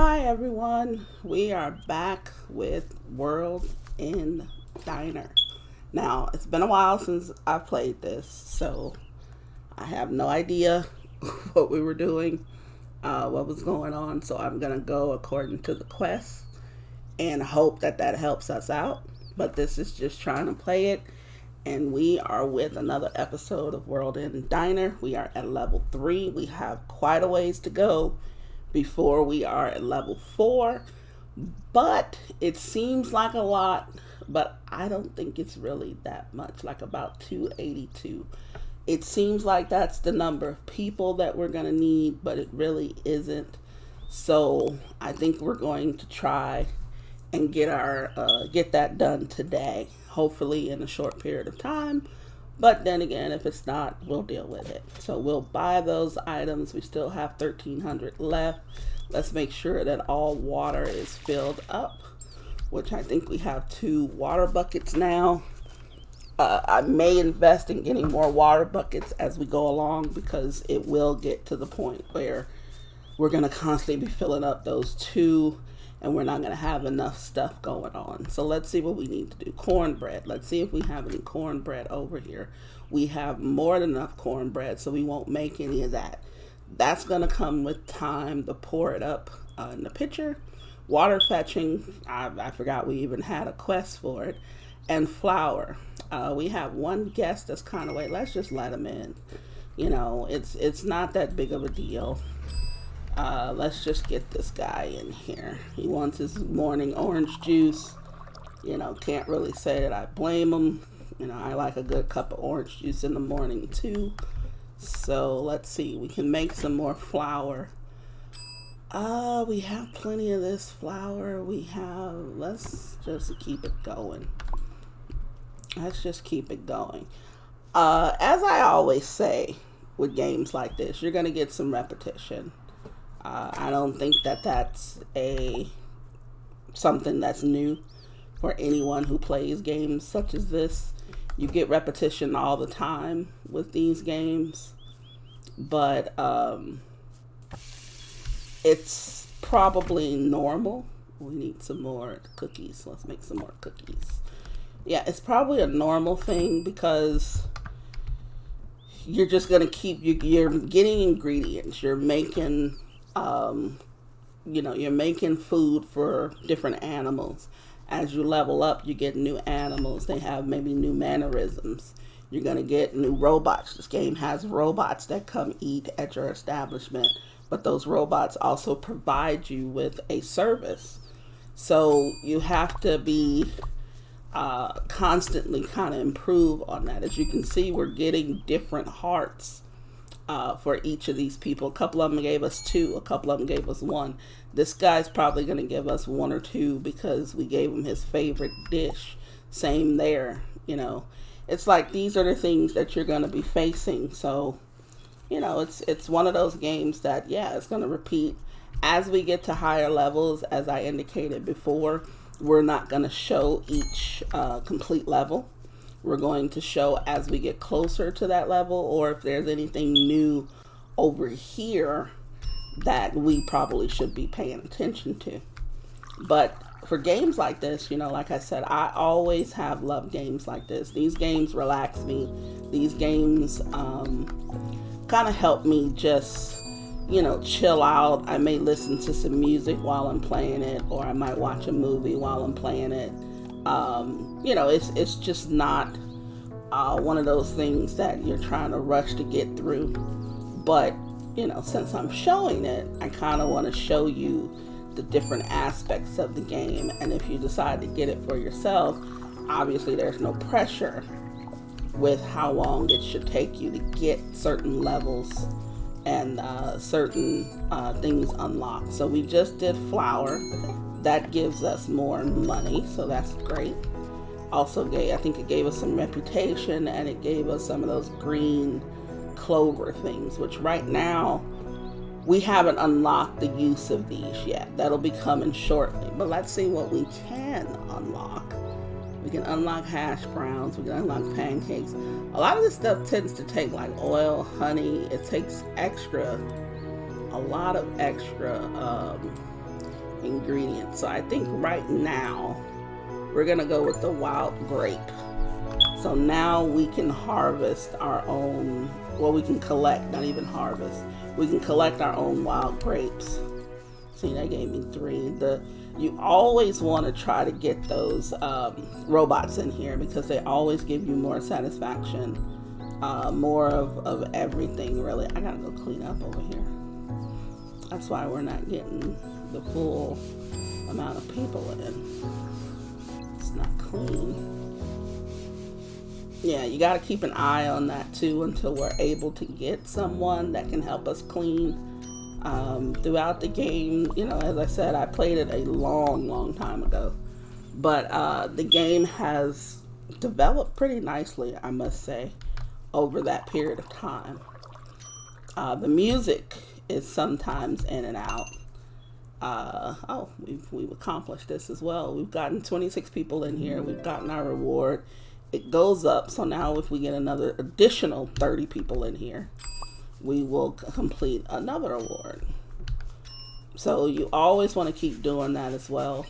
Hi everyone, we are back with World in Diner. Now, it's been a while since I've played this, so I have no idea what we were doing, what was going on, so I'm gonna go according to the quest and hope that that helps us out. But this is just trying to play it, and we are with another episode of World in Diner. We are at level 3. We have quite a ways to go before we are at level 4, but it seems like a lot, but I don't think it's really that much, like about 282. It seems like that's the number of people that we're going to need, but it really isn't. So I think we're going to try and get that done today, hopefully in a short period of time. But then again, if it's not, we'll deal with it. So we'll buy those items. We still have 1,300 left. Let's make sure that all water is filled up, which I think we have 2 water buckets now. I may invest in getting more water buckets as we go along, because it will get to the point where we're going to constantly be filling up those 2, and we're not going to have enough stuff going on. So let's see what we need to do. Cornbread. Let's see if we have any cornbread over here. We have more than enough cornbread, so we won't make any of that. That's going to come with time to pour it up in the pitcher. Water fetching. I forgot we even had a quest for it. And flour. We have one guest that's kind of late. Let's just let him in. You know, it's not that big of a deal. Let's just get this guy in here. He wants his morning orange juice. You know, can't really say that I blame him. You know, I like a good cup of orange juice in the morning too. So let's see. We can make some more flour. We have plenty of this flour. Let's just keep it going. Let's just keep it going. As I always say with games like this, you're going to get some repetition. I don't think that that's something that's new for anyone who plays games such as this. You get repetition all the time with these games, but it's probably normal. We need some more cookies. Let's make some more cookies. Yeah, it's probably a normal thing, because you're just going to you're getting ingredients. You're making you're making food for different animals. As you level up, you get new animals. They have maybe new mannerisms. You're going to get new robots. This game has robots that come eat at your establishment, but those robots also provide you with a service. So you have to be constantly kind of improve on that. As you can see, we're getting different hearts for each of these people. A couple of them gave us 2, a couple of them gave us 1. This guy's probably going to give us 1 or 2 because we gave him his favorite dish. Same there. You know, it's like these are the things that you're going to be facing. So, you know, it's one of those games that, yeah, it's going to repeat as we get to higher levels. As I indicated before, we're not going to show each complete level. We're going to show as we get closer to that level, or if there's anything new over here that we probably should be paying attention to. But for games like this, you know, like I said, I always have loved games like this. These games relax me. These games kind of help me just, you know, chill out. I may listen to some music while I'm playing it, or I might watch a movie while I'm playing it. You know, it's just not one of those things that you're trying to rush to get through. But, you know, since I'm showing it, I kind of want to show you the different aspects of the game. And if you decide to get it for yourself, obviously there's no pressure with how long it should take you to get certain levels and certain things unlocked. So we just did flour. That gives us more money, so that's great. Also, I think it gave us some reputation, and it gave us some of those green clover things, which right now we haven't unlocked the use of these yet. That'll be coming shortly. But let's see what we can unlock. We can unlock hash browns. We can unlock pancakes. A lot of this stuff tends to take like oil, honey. It takes a lot of extra ingredients. So I think right now we're gonna go with the wild grape. So now we can harvest our own, well, we can collect, not even harvest. We can collect our own wild grapes. See, that gave me 3. You always want to try to get those robots in here because they always give you more satisfaction, more of everything, really. I gotta go clean up over here. That's why we're not getting the full amount of people in. It's not clean. Yeah, you got to keep an eye on that too until we're able to get someone that can help us clean throughout the game. You know, as I said, I played it a long time ago, but the game has developed pretty nicely, I must say, over that period of time. The music is sometimes in and out. We've accomplished this as well. We've gotten 26 people in here. We've gotten our reward. It goes up, so now if we get another additional 30 people in here, we will complete another award. So you always want to keep doing that as well.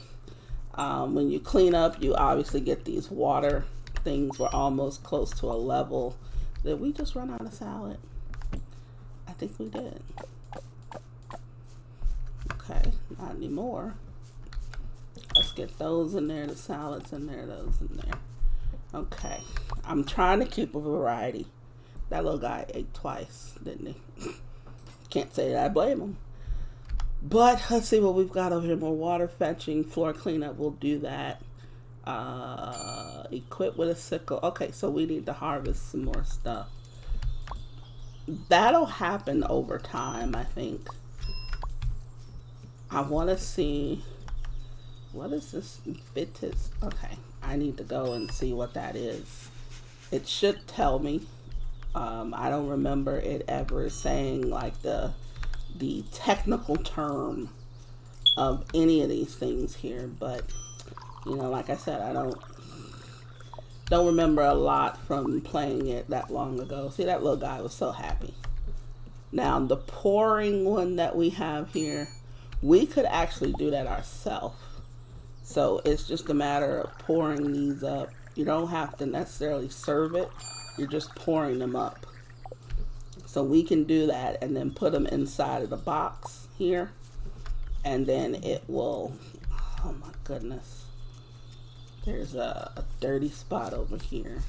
When you clean up, you obviously get these water things. We're almost close to a level. Did we just run out of salad? I think we did. Okay, not anymore. Let's get those in there, the salads in there, those in there. Okay, I'm trying to keep a variety. That little guy ate twice, didn't he? Can't say that I blame him. But let's see what we've got over here. More water fetching, floor cleanup, we'll do that. Equip with a sickle. Okay, so we need to harvest some more stuff. That'll happen over time, I think. I want to see, what is this vitis? Okay, I need to go and see what that is. It should tell me. I don't remember it ever saying like the technical term of any of these things here, but you know, like I said, I don't remember a lot from playing it that long ago. See, that little guy was so happy. Now the pouring one that we have here, we could actually do that ourselves. So it's just a matter of pouring these up. You don't have to necessarily serve it. You're just pouring them up. So we can do that and then put them inside of the box here. And then it will, oh my goodness. There's a dirty spot over here.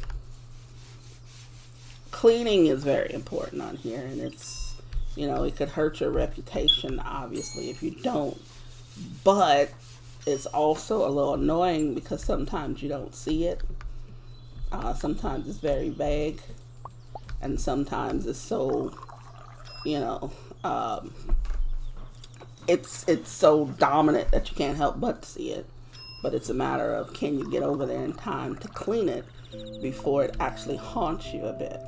Cleaning is very important on here, and it's, you know, it could hurt your reputation, obviously, if you don't. But it's also a little annoying because sometimes you don't see it. Sometimes it's very vague, and sometimes it's so, you know, it's so dominant that you can't help but see it. But it's a matter of, can you get over there in time to clean it before it actually haunts you a bit.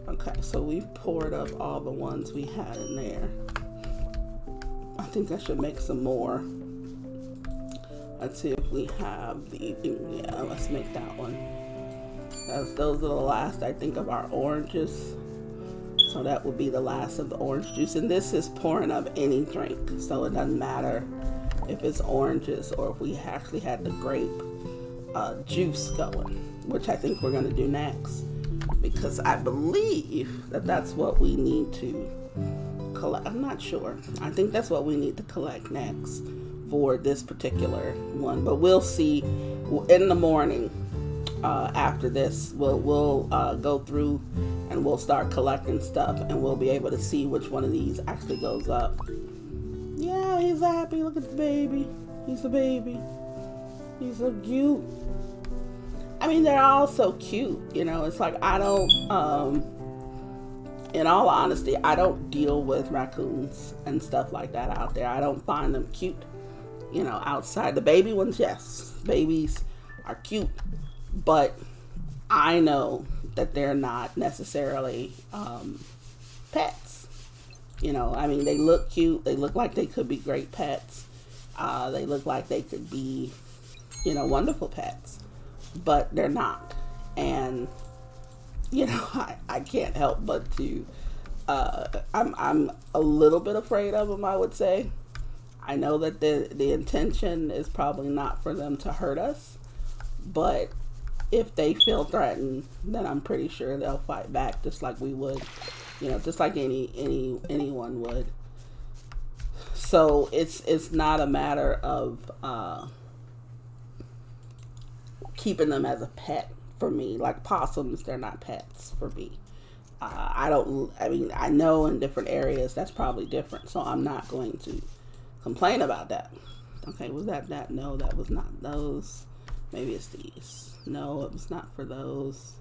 Okay, so we've poured up all the ones we had in there. I think I should make some more. Let's see if we have the, yeah, let's make that one. Those are the last, I think, of our oranges. So that would be the last of the orange juice. And this is pouring up any drink. So it doesn't matter if it's oranges or if we actually had the grape juice going, which I think we're going to do next. Because I believe that that's what we need to collect. I'm not sure. I think that's what we need to collect next for this particular one. But we'll see in the morning. After this, we'll go through and we'll start collecting stuff, and we'll be able to see which one of these actually goes up. Yeah, he's happy. Look at the baby. He's a baby. He's so cute. I mean, they're all so cute. You know, it's like I don't, in all honesty, I don't deal with raccoons and stuff like that out there. I don't find them cute. You know, outside. The baby ones, yes. Babies are cute. But I know that they're not necessarily pets. You know, I mean, they look cute. They look like they could be great pets. They look like they could be, you know, wonderful pets. But they're not. And, you know, I can't help but to, I'm a little bit afraid of them, I would say. I know that the intention is probably not for them to hurt us, but if they feel threatened, then I'm pretty sure they'll fight back just like we would, just like anyone would. So it's not a matter of keeping them as a pet for me. Like possums, they're not pets for me. I know in different areas that's probably different, so I'm not going to complain about that. Okay, was that? No, that was not those. Maybe it's these. No, it was not for those.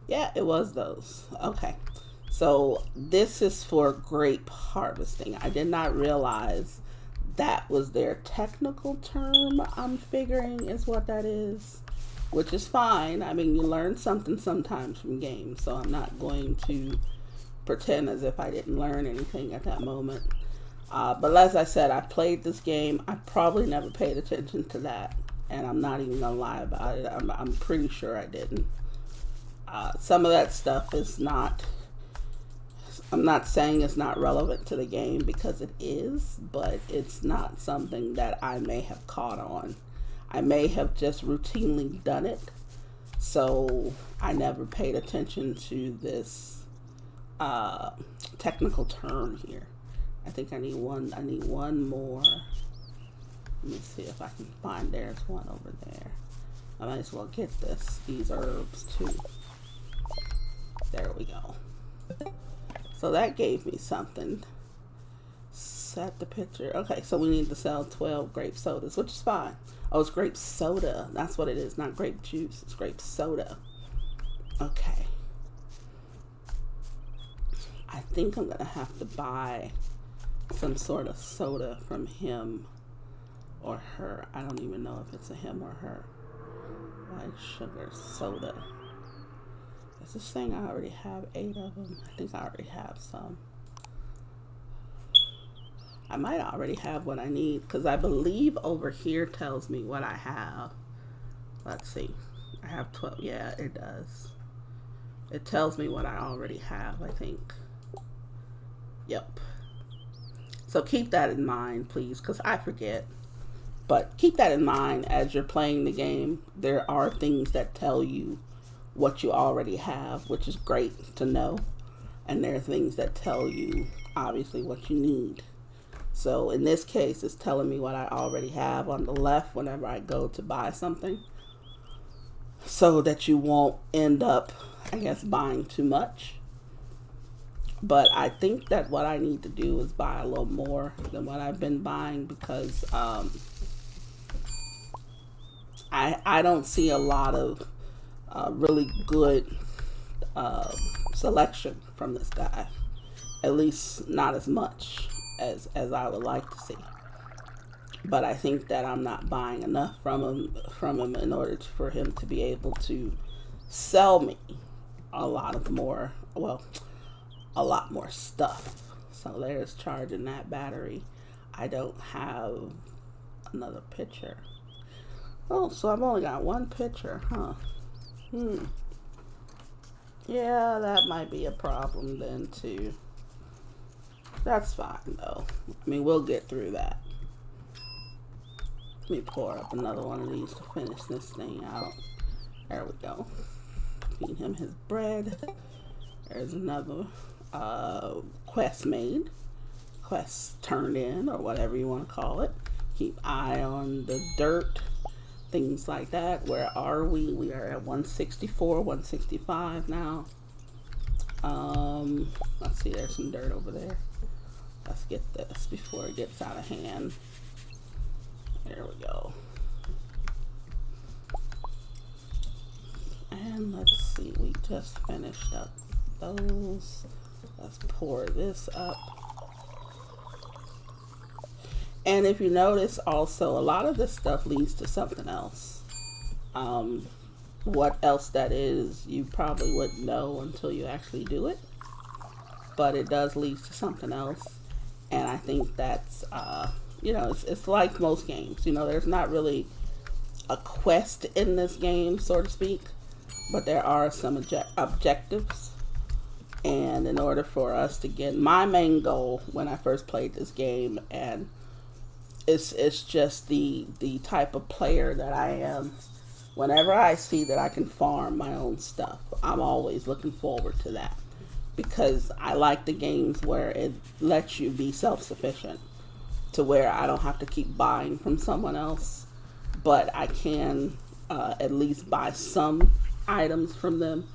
Yeah, it was those. Okay. So this is for grape harvesting. I did not realize that was their technical term. I'm figuring is what that is, which is fine. I mean, you learn something sometimes from games, so I'm not going to pretend as if I didn't learn anything at that moment. But as I said, I played this game. I probably never paid attention to that, and I'm not even gonna lie about it. I'm pretty sure I didn't. Some of that stuff is not. I'm not saying it's not relevant to the game because it is, but it's not something that I may have caught on. I may have just routinely done it, so I never paid attention to this technical term here. I think I need one more. Let me see if I can find. There's one over there. I might as well get these herbs too. There we go. So that gave me something. Set the picture. Okay, so we need to sell 12 grape sodas, which is fine. Oh, it's grape soda. That's what it is, not grape juice. It's grape soda. Okay. I think I'm going to have to buy some sort of soda from him or her. I don't even know if it's a him or her. White sugar soda. Is this thing I already have 8 of them? I think I already have some. I might already have what I need because I believe over here tells me what I have. Let's see. I have 12. Yeah, it does. It tells me what I already have, I think. Yep. So keep that in mind, please, because I forget. But keep that in mind as you're playing the game. There are things that tell you what you already have, which is great to know. And there are things that tell you, obviously, what you need. So in this case, it's telling me what I already have on the left whenever I go to buy something, so that you won't end up, I guess, buying too much. But I think that what I need to do is buy a little more than what I've been buying because I don't see a lot of really good selection from this guy. At least not as much as I would like to see. But I think that I'm not buying enough from him in order for him to be able to sell me a lot more stuff. So there's charging that battery. I don't have another picture. Oh, so I've only got one picture, huh? Yeah, that might be a problem then too. That's fine though. I mean, we'll get through that. Let me pour up another one of these to finish this thing out. There we go. Feed him his bread. There's another quest made. Quest turned in, or whatever you want to call it. Keep eye on the dirt. Things like that. Where are we? We are at 164, 165 now. Let's see, there's some dirt over there. Let's get this before it gets out of hand. There we go. And let's see, we just finished up those. Let's pour this up. And if you notice also, a lot of this stuff leads to something else. What else that is, you probably wouldn't know until you actually do it. But it does lead to something else. And I think that's, it's like most games. There's not really a quest in this game, so to speak. But there are some objectives. And in order for us to get my main goal when I first played this game, and it's just the type of player that I am. Whenever I see that I can farm my own stuff, I'm always looking forward to that, because I like the games where it lets you be self-sufficient, to where I don't have to keep buying from someone else, but I can at least buy some items from them.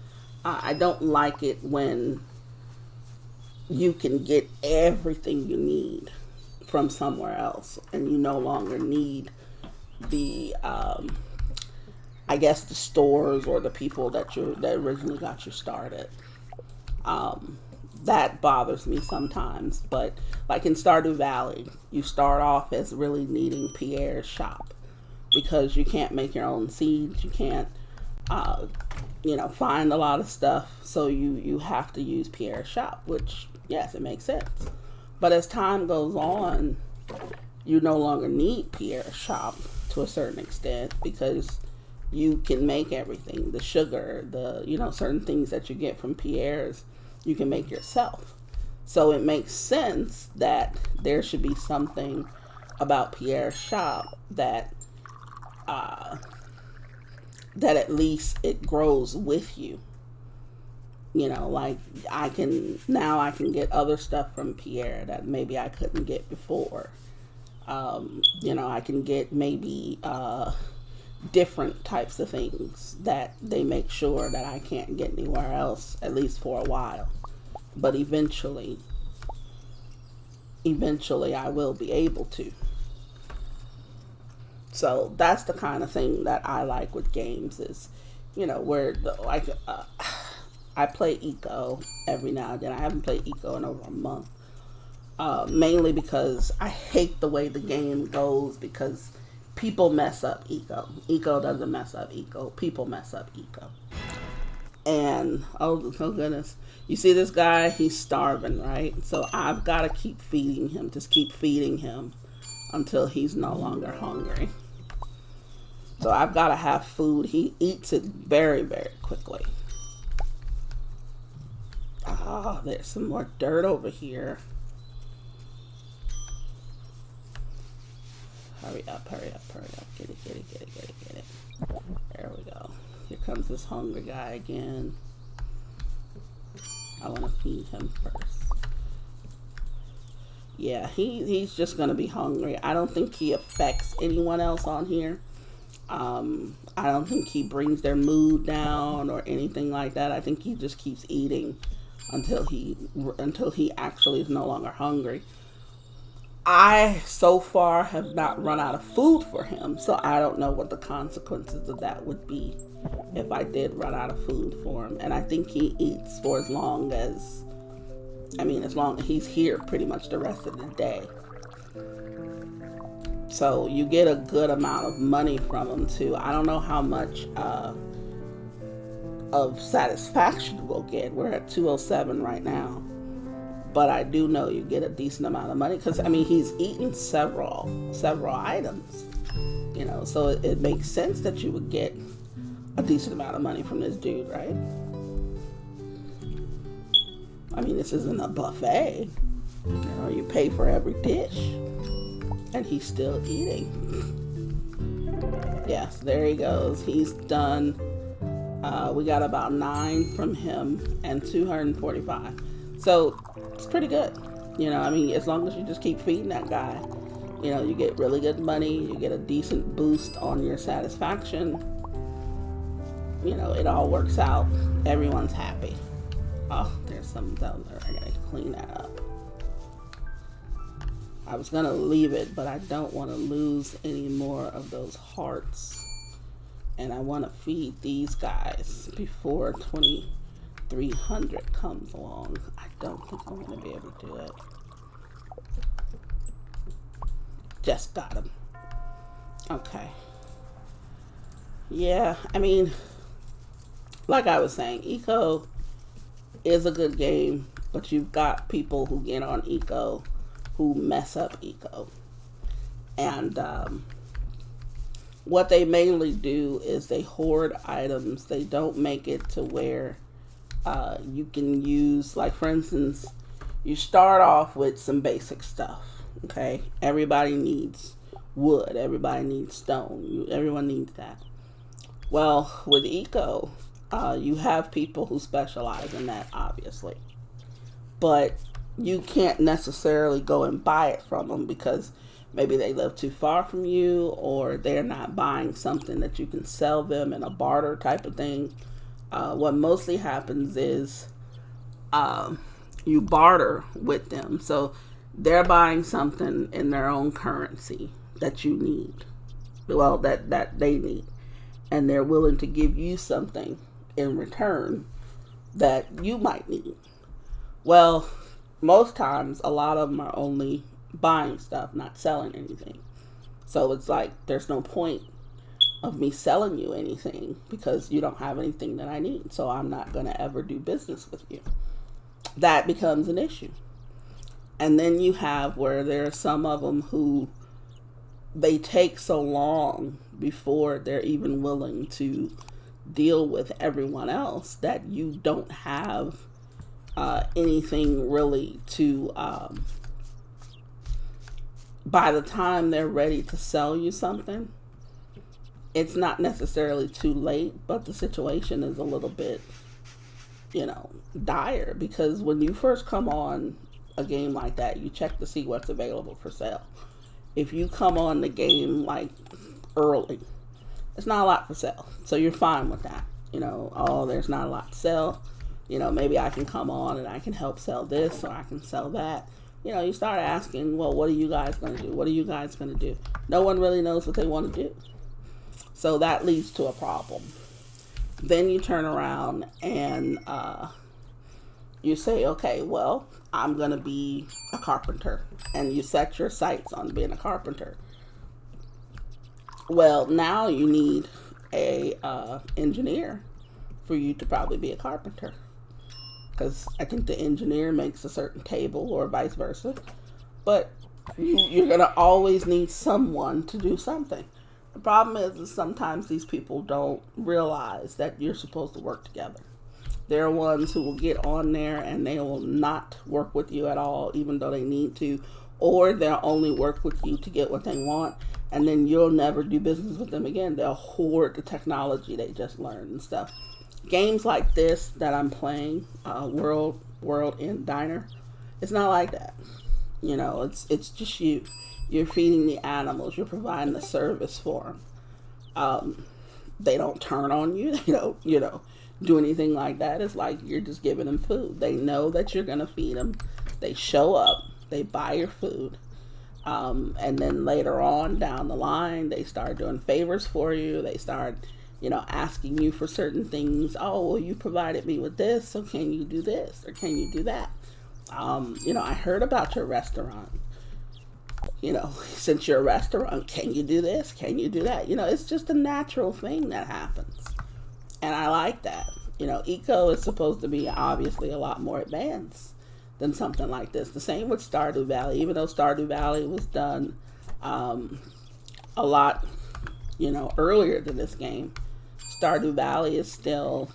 I don't like it when you can get everything you need from somewhere else and you no longer need the I guess the stores or the people that originally got you started. That bothers me sometimes. But like in Stardew Valley, you start off as really needing Pierre's shop, because you can't make your own seeds. You can't, find a lot of stuff. So you have to use Pierre's shop, which, yes, it makes sense. But as time goes on, you no longer need Pierre's shop to a certain extent, because you can make everything. The sugar, certain things that you get from Pierre's, you can make yourself. So it makes sense that there should be something about Pierre's shop that at least it grows with you. Like I can get other stuff from Pierre that maybe I couldn't get before. I can get maybe different types of things that they make sure that I can't get anywhere else, at least for a while. But eventually I will be able to. So that's the kind of thing that I like with games, is, where I play Eco every now and then. I haven't played Eco in over a month. Mainly because I hate the way the game goes, because people mess up Eco. Eco doesn't mess up Eco. People mess up Eco. And, oh goodness. You see this guy? He's starving, right? So I've got to keep feeding him. Just keep feeding him until he's no longer hungry. So I've got to have food. He eats it very, very quickly. Oh, there's some more dirt over here. Hurry up. Get it. There we go. Here comes this hungry guy again. I want to feed him first. Yeah, he's just going to be hungry. I don't think he affects anyone else on here. I don't think he brings their mood down or anything like that. I think he just keeps eating until he actually is no longer hungry. I, so far, have not run out of food for him, so I don't know what the consequences of that would be if I did run out of food for him. And I think he eats for as long as he's here pretty much the rest of the day. So you get a good amount of money from him too. I don't know how much of satisfaction we'll get. We're at 207 right now. But I do know you get a decent amount of money, because he's eaten several items, so it makes sense that you would get a decent amount of money from this dude, right? This isn't a buffet. You pay for every dish, and he's still eating. Yes, there he goes. He's done. We got about 9 from him and 245. So it's pretty good. As long as you just keep feeding that guy, you get really good money. You get a decent boost on your satisfaction. It all works out. Everyone's happy. Oh, there's something down there. I gotta clean that up. I was gonna leave it, but I don't want to lose any more of those hearts. And I want to feed these guys before 2300 comes along. I don't think I'm going to be able to do it. Just got him. Okay. Yeah, like I was saying, Eco is a good game, but you've got people who get on Eco who mess up Eco. And what they mainly do is they hoard items. They don't make it to where You can use, like, for instance, you start off with some basic stuff. Okay, everybody needs wood, everybody needs stone, everyone needs that. Well, with eco, you have people who specialize in that, obviously, but you can't necessarily go and buy it from them because maybe they live too far from you, or they're not buying something that you can sell them in a barter type of thing. What mostly happens is you barter with them. So they're buying something in their own currency that you need. Well, that they need. And they're willing to give you something in return that you might need. Well, most times, a lot of them are only buying stuff, not selling anything. So it's like, there's no point of me selling you anything because you don't have anything that I need. So I'm not going to ever do business with you. That becomes an issue. And then you have where there are some of them who they take so long before they're even willing to deal with everyone else that you don't have anything really to, by the time they're ready to sell you something, it's not necessarily too late, but the situation is a little bit, dire, because when you first come on a game like that, you check to see what's available for sale. If you come on the game like early, it's not a lot for sale, so you're fine with that. There's not a lot to sell. Maybe I can come on and I can help sell this, or I can sell that. You start asking, well, what are you guys going to do? What are you guys going to do? No one really knows what they want to do. So that leads to a problem. Then you turn around and you say, okay, well, I'm going to be a carpenter. And you set your sights on being a carpenter. Well, now you need a engineer for you to probably be a carpenter. Because I think the engineer makes a certain table, or vice versa. But you're going to always need someone to do something. The problem is sometimes these people don't realize that you're supposed to work together. There are ones who will get on there and they will not work with you at all, even though they need to, or they'll only work with you to get what they want, and then you'll never do business with them again. They'll hoard the technology they just learned and stuff. Games like this that I'm playing, World End Diner, it's not like that. It's just you. You're feeding the animals. You're providing a service for them. They don't turn on you. They don't, do anything like that. It's like you're just giving them food. They know that you're going to feed them. They show up. They buy your food. And then later on down the line, they start doing favors for you. They start, asking you for certain things. Oh, well, you provided me with this, so can you do this? Or can you do that? I heard about your restaurant. Since you're a restaurant, can you do this? Can you do that? It's just a natural thing that happens. And I like that. Eco is supposed to be obviously a lot more advanced than something like this. The same with Stardew Valley. Even though Stardew Valley was done a lot, earlier than this game, Stardew Valley is still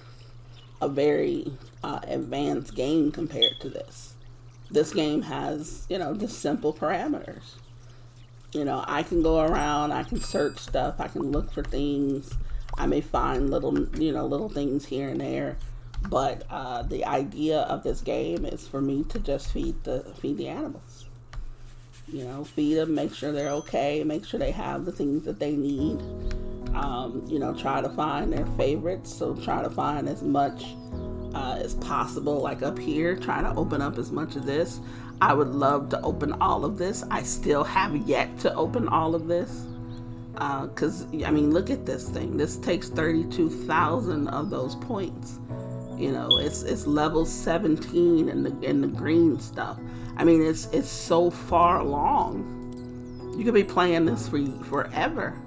a very advanced game compared to this. This game has, just simple parameters. I can go around, I can search stuff, I can look for things. I may find little things here and there. But the idea of this game is for me to just feed the animals. Feed them, make sure they're okay, make sure they have the things that they need. Try to find their favorites. So try to find as much as possible. Like up here, try to open up as much of this. I would love to open all of this. I still have yet to open all of this. Because, look at this thing. This takes 32,000 of those points. It's level 17 in the green stuff. It's so far along. You could be playing this for forever.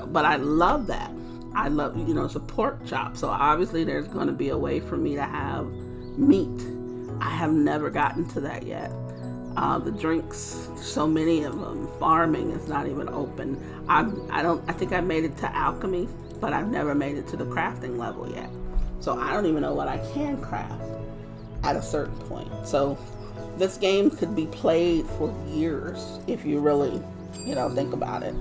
But I love that. I love, it's a pork chop. So obviously there's going to be a way for me to have meat. I have never gotten to that yet. The drinks, so many of them. Farming is not even open. I think I made it to alchemy, but I've never made it to the crafting level yet. So I don't even know what I can craft at a certain point. So this game could be played for years if you really, think about it.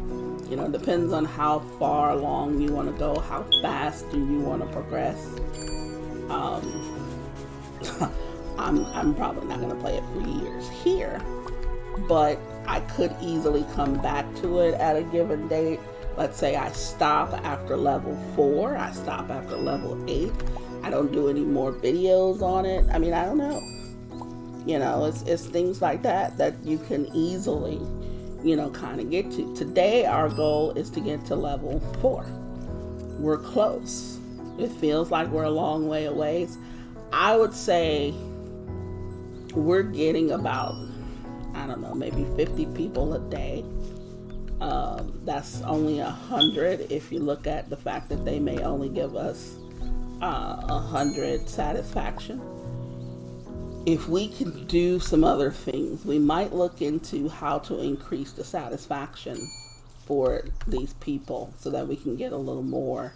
It depends on how far along you want to go, how fast do you want to progress. I'm probably not going to play it for years here, but I could easily come back to it at a given date. Let's say I stop after level 4, I stop after level 8. I don't do any more videos on it. I don't know. It's things like that you can easily, kind of get to. Today, our goal is to get to level 4. We're close. It feels like we're a long way away. I would say we're getting about, maybe 50 people a day. That's only 100 if you look at the fact that they may only give us 100 satisfaction. If we can do some other things, we might look into how to increase the satisfaction for these people so that we can get a little more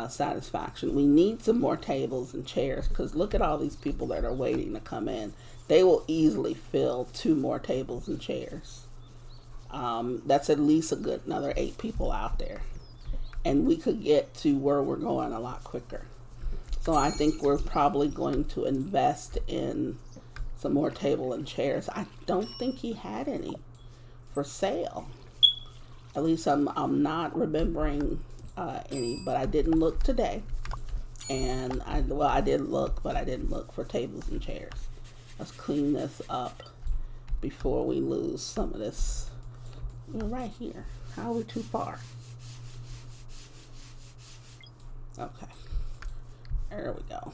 satisfaction. We need some more tables and chairs, because look at all these people that are waiting to come in. They will easily fill 2 more tables and chairs. That's at least another 8 people out there, and we could get to where we're going a lot quicker. So I think we're probably going to invest in some more table and chairs. I don't think he had any for sale. At least I'm not remembering any, but I didn't look today. And I did look, but I didn't look for tables and chairs. Let's clean this up before we lose some of this. We're right here. How are we too far? Okay. There we go.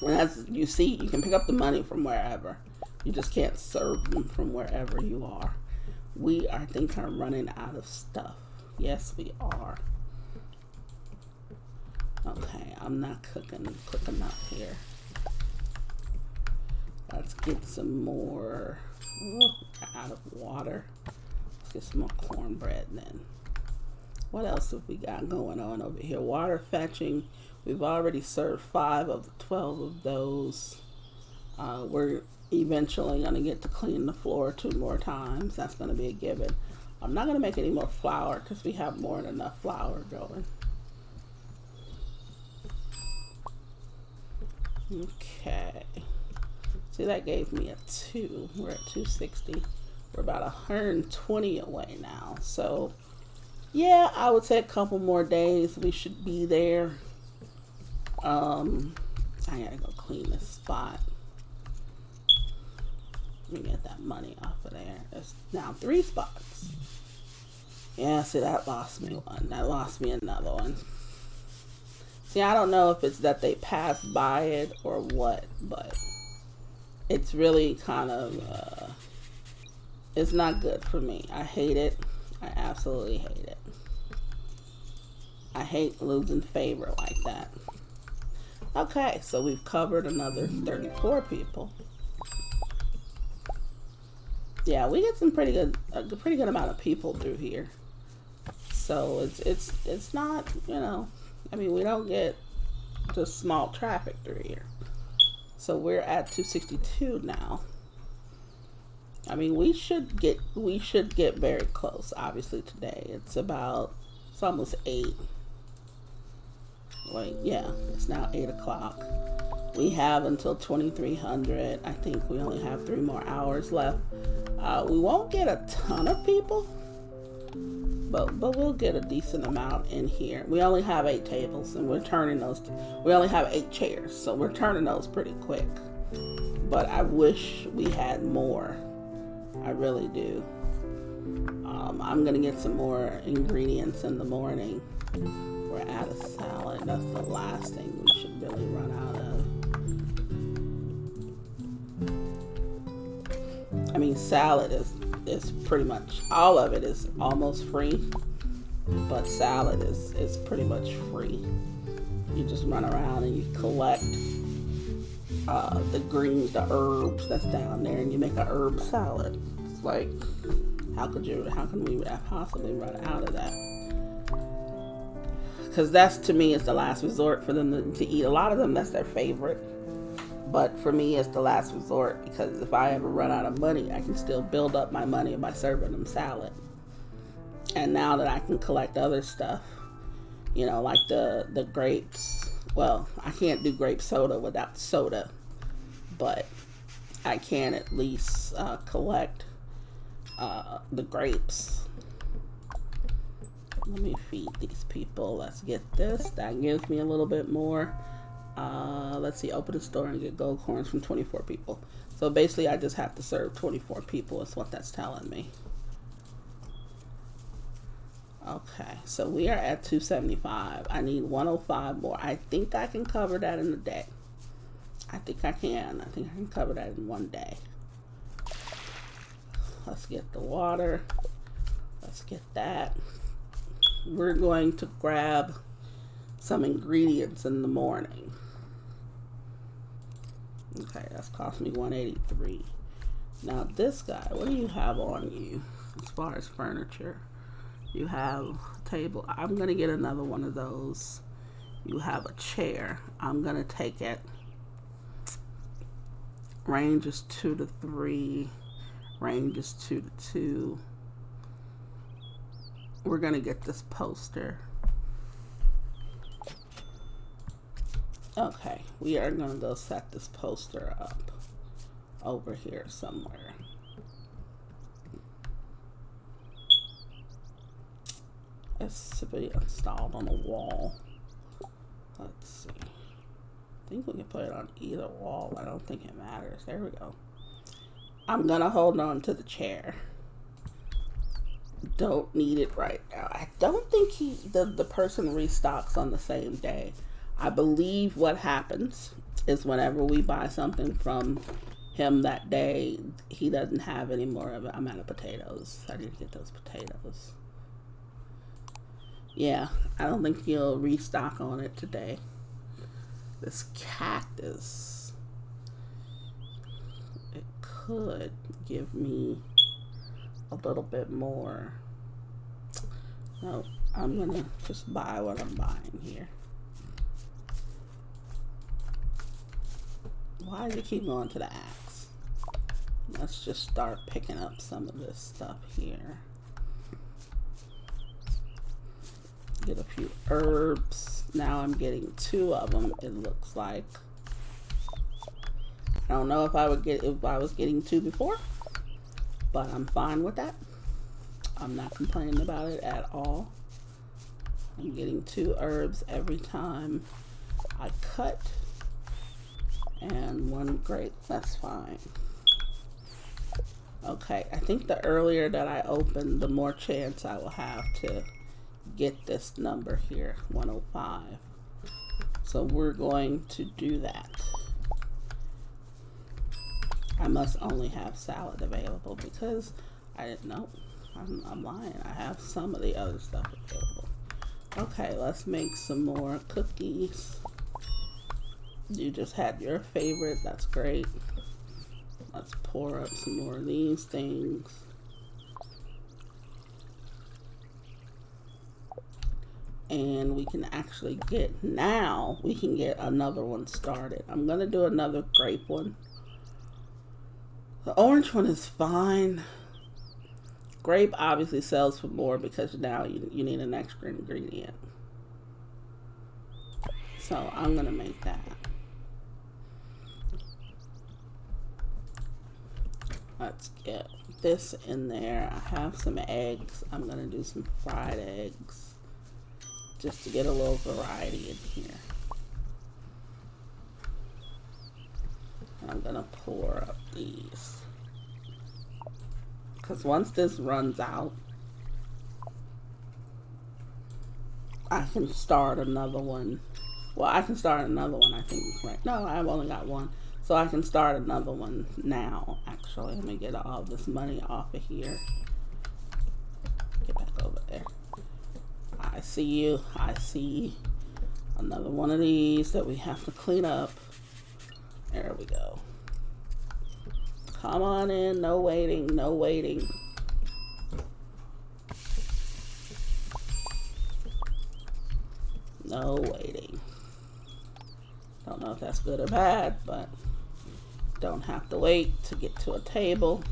And as you see, you can pick up the money from wherever. You just can't serve them from wherever you are. We, I think, are running out of stuff. Yes, we are. Okay, I'm not cooking quick enough here. Let's get some more. Oh, we're out of water. Let's get some more cornbread then. What else have we got going on over here? Water fetching. We've already served 5 of the 12 of those. We're eventually going to get to clean the floor 2 more times. That's going to be a given. I'm not going to make any more flour because we have more than enough flour going. Okay. See, that gave me a 2. We're at 260. We're about 120 away now. So, yeah, I would say a couple more days we should be there. I gotta go clean this spot. Let me get that money off of there. There's now 3 spots. Yeah, see, that lost me one. That lost me another one. See, I don't know if it's that they passed by it or what, but it's really kind of, it's not good for me. I hate it. I absolutely hate it. I hate losing favor like that. Okay, so we've covered another 34 people. Yeah, we get some pretty good amount of people through here. So it's not, we don't get just small traffic through here. So we're at 262 now. We should get very close. Obviously today it's almost 8. Wait, yeah, it's now 8 o'clock. We have until 2300. I think we only have 3 more hours left. We won't get a ton of people, but we'll get a decent amount in here. We only have 8 tables, and we're turning those. We only have 8 chairs, so we're turning those pretty quick. But I wish we had more. I really do. I'm gonna get some more ingredients in the morning. We're out of salad. That's the last thing we should really run out of. Salad is pretty much, all of it is almost free, but salad is pretty much free. You just run around and you collect the greens, the herbs that's down there, and you make a herb salad. It's like, how can we possibly run out of that? because that's, to me, is the last resort for them to eat. A lot of them, that's their favorite. But for me, it's the last resort, because if I ever run out of money, I can still build up my money by serving them salad. And now that I can collect other stuff, you know, like the grapes. Well, I can't do grape soda without soda, but I can at least collect the grapes. Let me feed these people. Let's get this. That gives me a little bit more. Let's see, open the store and get gold coins from 24 people. So basically I just have to serve 24 people is what that's telling me. Okay, so we are at 275. I need 105 more. I think I can cover that in a day. I think I can cover that in one day. Let's get the water. Let's get that. We're going to grab some ingredients in the morning. Okay, that's cost me 183. Now this guy, what do you have on you as far as furniture? You have a table. I'm going to get another one of those. You have a chair. I'm going to take it. Range is 2 to 3. Range is 2 to 2. We're going to get this poster. Okay, we are going to go set this poster up over here somewhere. It's to be installed on a wall. Let's see. I think we can put it on either wall. I don't think it matters. There we go. I'm going to hold on to the chair. Don't need it right now. I don't think the person restocks on the same day. I believe what happens is whenever we buy something from him that day, he doesn't have any more of it. I'm out of potatoes. I need to get those potatoes. Yeah, I don't think he'll restock on it today. This cactus, it could give me a little bit more. No, I'm gonna just buy what I'm buying here. Why does it keep going to the axe? Let's just start picking up some of this stuff here. Get a few herbs. Now I'm getting 2 of them, it looks like. I don't know if I was getting 2 before, but I'm fine with that. I'm not complaining about it at all. I'm getting 2 herbs every time I cut, and 1 grape. That's fine. Okay, I think the earlier that I open, the more chance I will have to get this number here, 105. So we're going to do that. I must only have salad available because I didn't know. I'm lying. I have some of the other stuff available. Okay, let's make some more cookies. You just had your favorite. That's great. Let's pour up some more of these things. And we can actually get, now we can get another one started. I'm going to do another grape one. The orange one is fine. Grape obviously sells for more because now you need an extra ingredient. So I'm going to make that. Let's get this in there. I have some eggs. I'm going to do some fried eggs just to get a little variety in here. I'm going to pour up these. Because once this runs out, I can start another one. Well, I can start another one, I think, right? No, I've only got one. So I can start another one now, actually. Let me get all this money off of here. Get back over there. I see you. I see another one of these that we have to clean up. There we go. Come on in. No waiting. No waiting. No waiting. Don't know if that's good or bad, but don't have to wait to get to a table.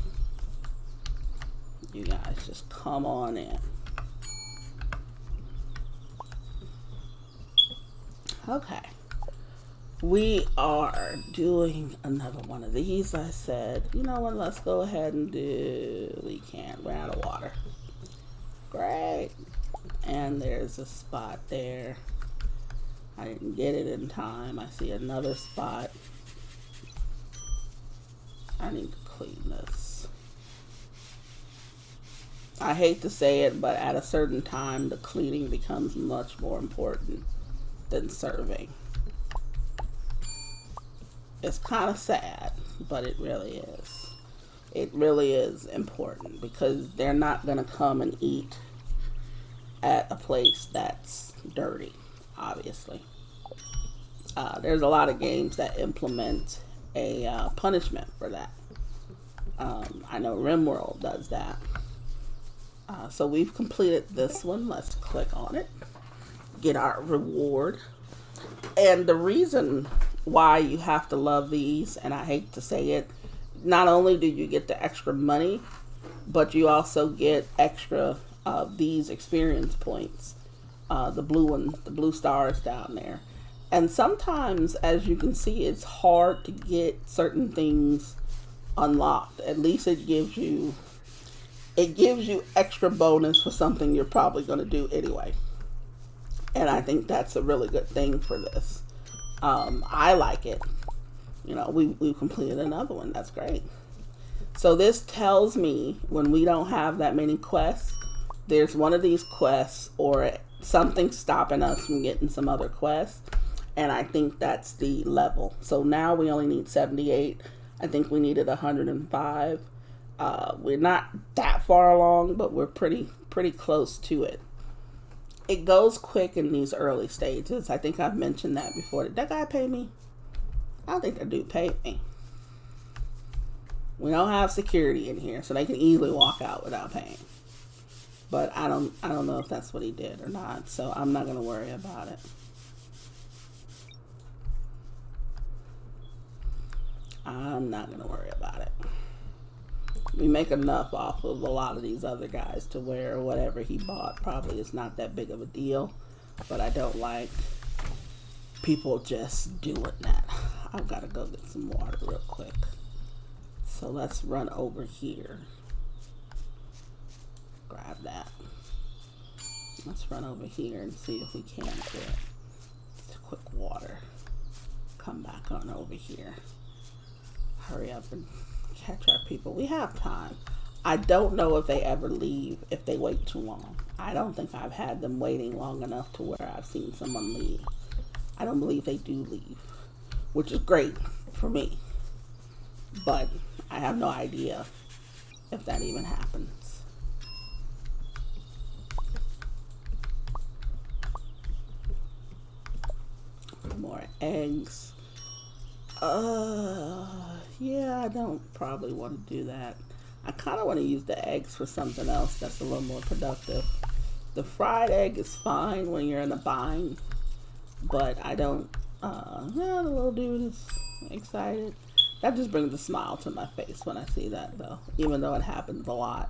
You guys just come on in. Okay. We are doing another one of these. I said, you know what, let's go ahead and do, we can't, we're out of water. Great. And there's a spot there. I didn't get it in time. I see another spot. I need to clean this. I hate to say it, but at a certain time, the cleaning becomes much more important than serving. It's kind of sad, but it really is. It really is important because they're not going to come and eat at a place that's dirty, obviously. There's a lot of games that implement a punishment for that. I know RimWorld does that. So we've completed this one. Let's click on it. Get our reward. And the reason why you have to love these, and I hate to say it, not only do you get the extra money, but you also get extra these experience points. The blue ones, the blue stars down there. And sometimes, as you can see, it's hard to get certain things unlocked. At least it gives you extra bonus for something you're probably going to do anyway. And I think that's a really good thing for this. I like it. You know, we completed another one. That's great. So this tells me when we don't have that many quests, there's one of these quests or something stopping us from getting some other quests. And I think that's the level. So now we only need 78. I think we needed 105. We're not that far along, but we're pretty close to it. It goes quick in these early stages. I think I've mentioned that before. Did that guy pay me? I don't think that dude paid me. We don't have security in here, so they can easily walk out without paying. But I don't know if that's what he did or not, so I'm not going to worry about it. I'm not going to worry about it. We make enough off of a lot of these other guys to where whatever he bought probably is not that big of a deal. But I don't like people just doing that. I've got to go get some water real quick. So let's run over here. Grab that. Let's run over here and see if we can get quick water. Come back on over here. Hurry up and catch our people. We have time. I don't know if they ever leave if they wait too long. I don't think I've had them waiting long enough to where I've seen someone leave. I don't believe they do leave, which is great for me. But I have no idea if that even happens. More eggs. Yeah, I don't probably want to do that. I kind of want to use the eggs for something else that's a little more productive. The fried egg is fine when you're in a bind, but I don't, the little dude is excited. That just brings a smile to my face when I see that, though. Even though it happens a lot,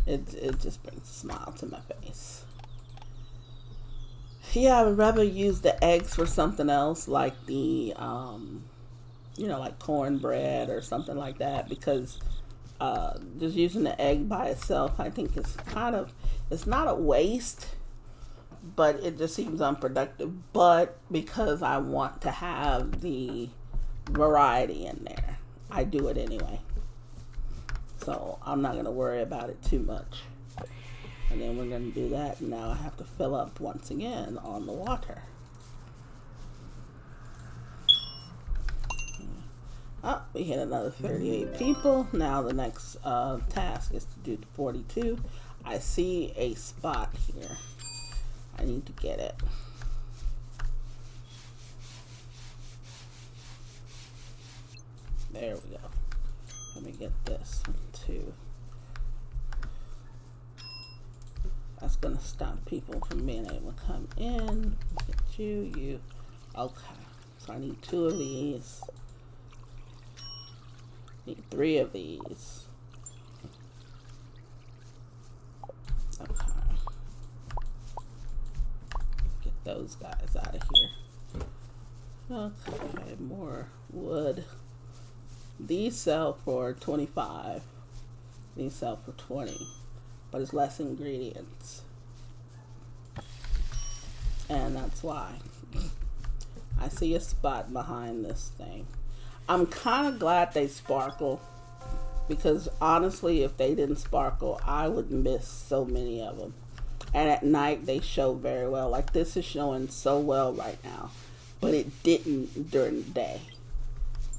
it just brings a smile to my face. Yeah, I would rather use the eggs for something else, like the, like cornbread or something like that, because just using the egg by itself, I think it's not a waste, but it just seems unproductive. But because I want to have the variety in there, I do it anyway. So I'm not going to worry about it too much. And then we're going to do that. And now I have to fill up once again on the water. Oh, we hit another 38 people. Now the next task is to do 42. I see a spot here. I need to get it. There we go. Let me get this one too. I That's going to stop people from being able to come in. Look at you. Okay. So I need 2 of these. Need 3 of these. Okay. Get those guys out of here. Okay, more wood. These sell for 25. These sell for 20. But it's less ingredients. And that's why. I see a spot behind this thing. I'm kind of glad they sparkle. Because honestly, if they didn't sparkle, I would miss so many of them. And at night, they show very well. Like this is showing so well right now. But it didn't during the day.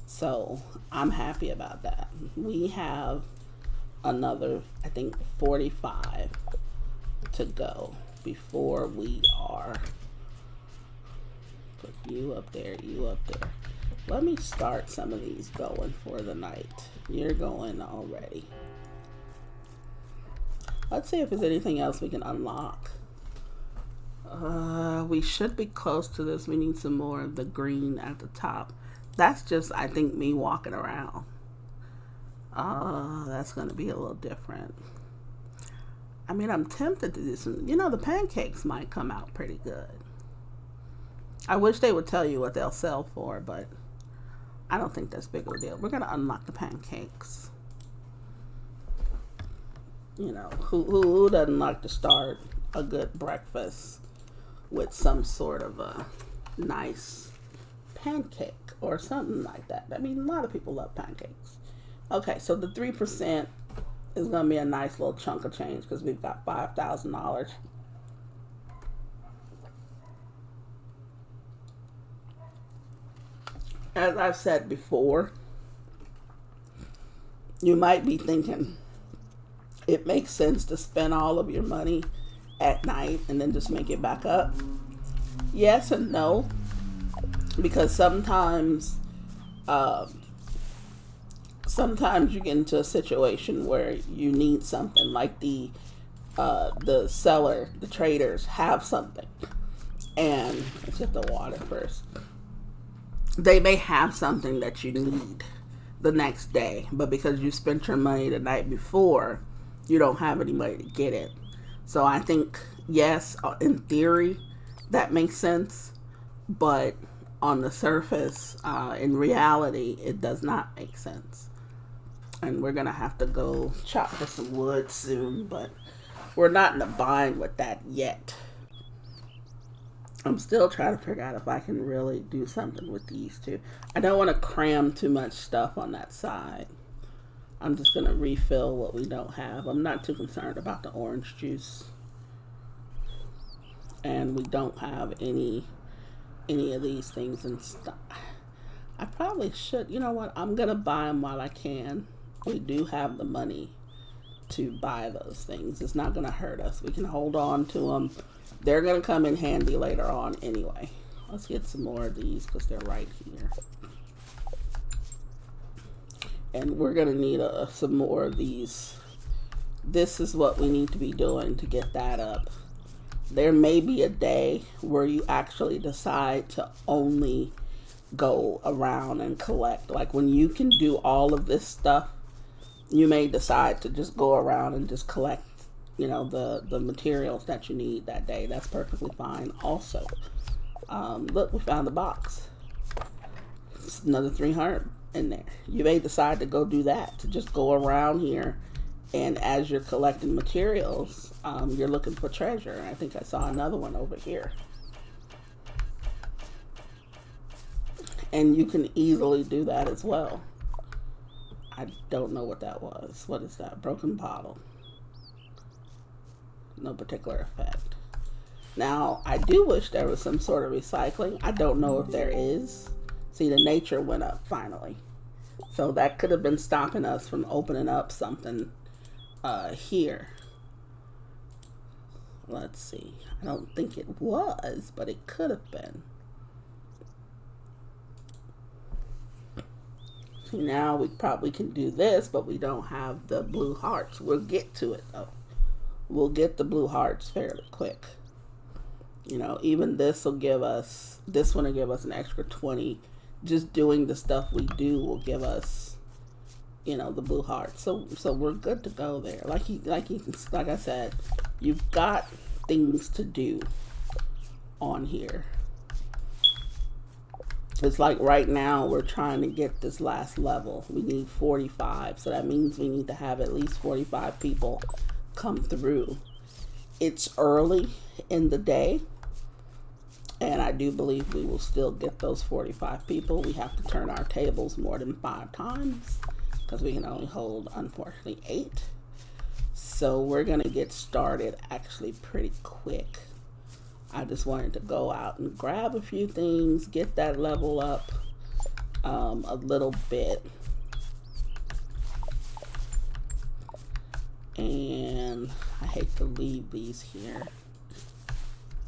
So I'm happy about that. We have another, I think, 45 to go before we are. Put you up there, you up there. Let me start some of these going for the night. You're going already. Let's see if there's anything else we can unlock. We should be close to this. We need some more of the green at the top. That's just, I think, me walking around. That's going to be a little different. I mean, I'm tempted to do some, the pancakes might come out pretty good. I wish they would tell you what they'll sell for, but I don't think that's big of a deal. We're going to unlock the pancakes. Who doesn't like to start a good breakfast with some sort of a nice pancake or something like that? I mean, a lot of people love pancakes. Okay, so the 3% is going to be a nice little chunk of change because we've got $5,000. As I've said before, you might be thinking it makes sense to spend all of your money at night and then just make it back up. Yes and no, because sometimes you get into a situation where you need something, like the seller, the traders have something, and let's get the water first. They may have something that you need the next day, but because you spent your money the night before, you don't have any money to get it. So I think, yes, in theory, that makes sense, but on the surface, in reality, it does not make sense. And we're going to have to go chop for some wood soon, but we're not in a bind with that yet. I'm still trying to figure out if I can really do something with these two. I don't want to cram too much stuff on that side. I'm just going to refill what we don't have. I'm not too concerned about the orange juice. And we don't have any of these things in stock. I probably should. You know what? I'm going to buy them while I can. We do have the money to buy those things. It's not going to hurt us. We can hold on to them. They're going to come in handy later on anyway. Let's get some more of these because they're right here. And we're going to need some more of these. This is what we need to be doing to get that up. There may be a day where you actually decide to only go around and collect. Like when you can do all of this stuff, you may decide to just go around and just collect, the materials that you need that day. That's perfectly fine also. Look, we found the box. It's another 300 in there. You may decide to go do that, to just go around here, and as you're collecting materials, you're looking for treasure. I think I saw another one over here. And you can easily do that as well. I don't know what that was. What is that? Broken bottle. No particular effect. Now, I do wish there was some sort of recycling. I don't know if there is. See, the nature went up finally. So that could have been stopping us from opening up something here. Let's see. I don't think it was, but it could have been. See, now we probably can do this, but we don't have the blue hearts. We'll get to it, though. we'll get the blue hearts fairly quick. You know, even this one will give us an extra 20. Just doing the stuff we do will give us, you know, the blue heart. So we're good to go there. Like I said, you've got things to do on here. It's like right now we're trying to get this last level. We need 45, so that means we need to have at least 45 people come through. It's early in the day, and I do believe we will still get those 45 people. We have to turn our tables more than 5 times because we can only hold, unfortunately, 8. So we're gonna get started actually pretty quick. I just wanted to go out and grab a few things, get that level up a little bit. And I hate to leave these here.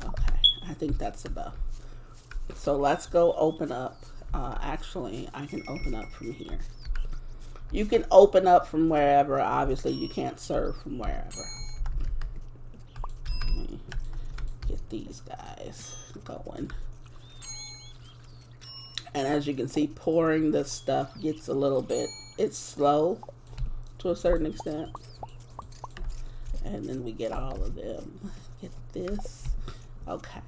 Okay, I think that's enough. So let's go open up. Actually, I can open up from here. You can open up from wherever. Obviously, you can't serve from wherever. Get these guys going. And as you can see, pouring this stuff gets a little bit, it's slow to a certain extent. And then we get all of them. Get this. Okay.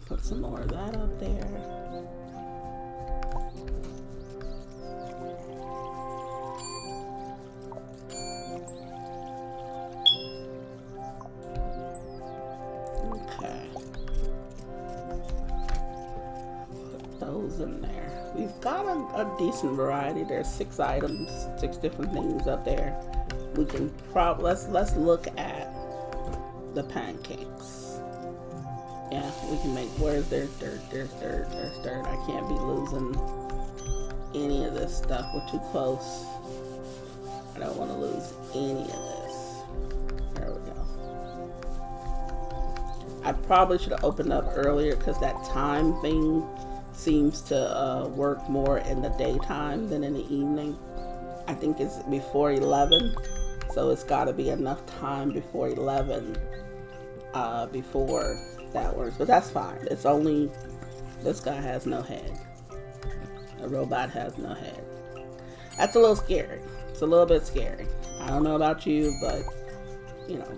Put some more of that up there. In there, we've got a decent variety. There's 6 items, 6 different things up there. We can let's look at the pancakes. Yeah, we can make. Where's there's dirt. I can't be losing any of this stuff. We're too close. I don't want to lose any of this. There we go. I probably should have opened up earlier because that time thing seems to work more in the daytime than in the evening. I think it's before 11, so it's got to be enough time before 11 before that works, but that's fine. It's only, this guy has no head. The robot has no head. That's a little scary. It's a little bit scary. I don't know about you, but you know,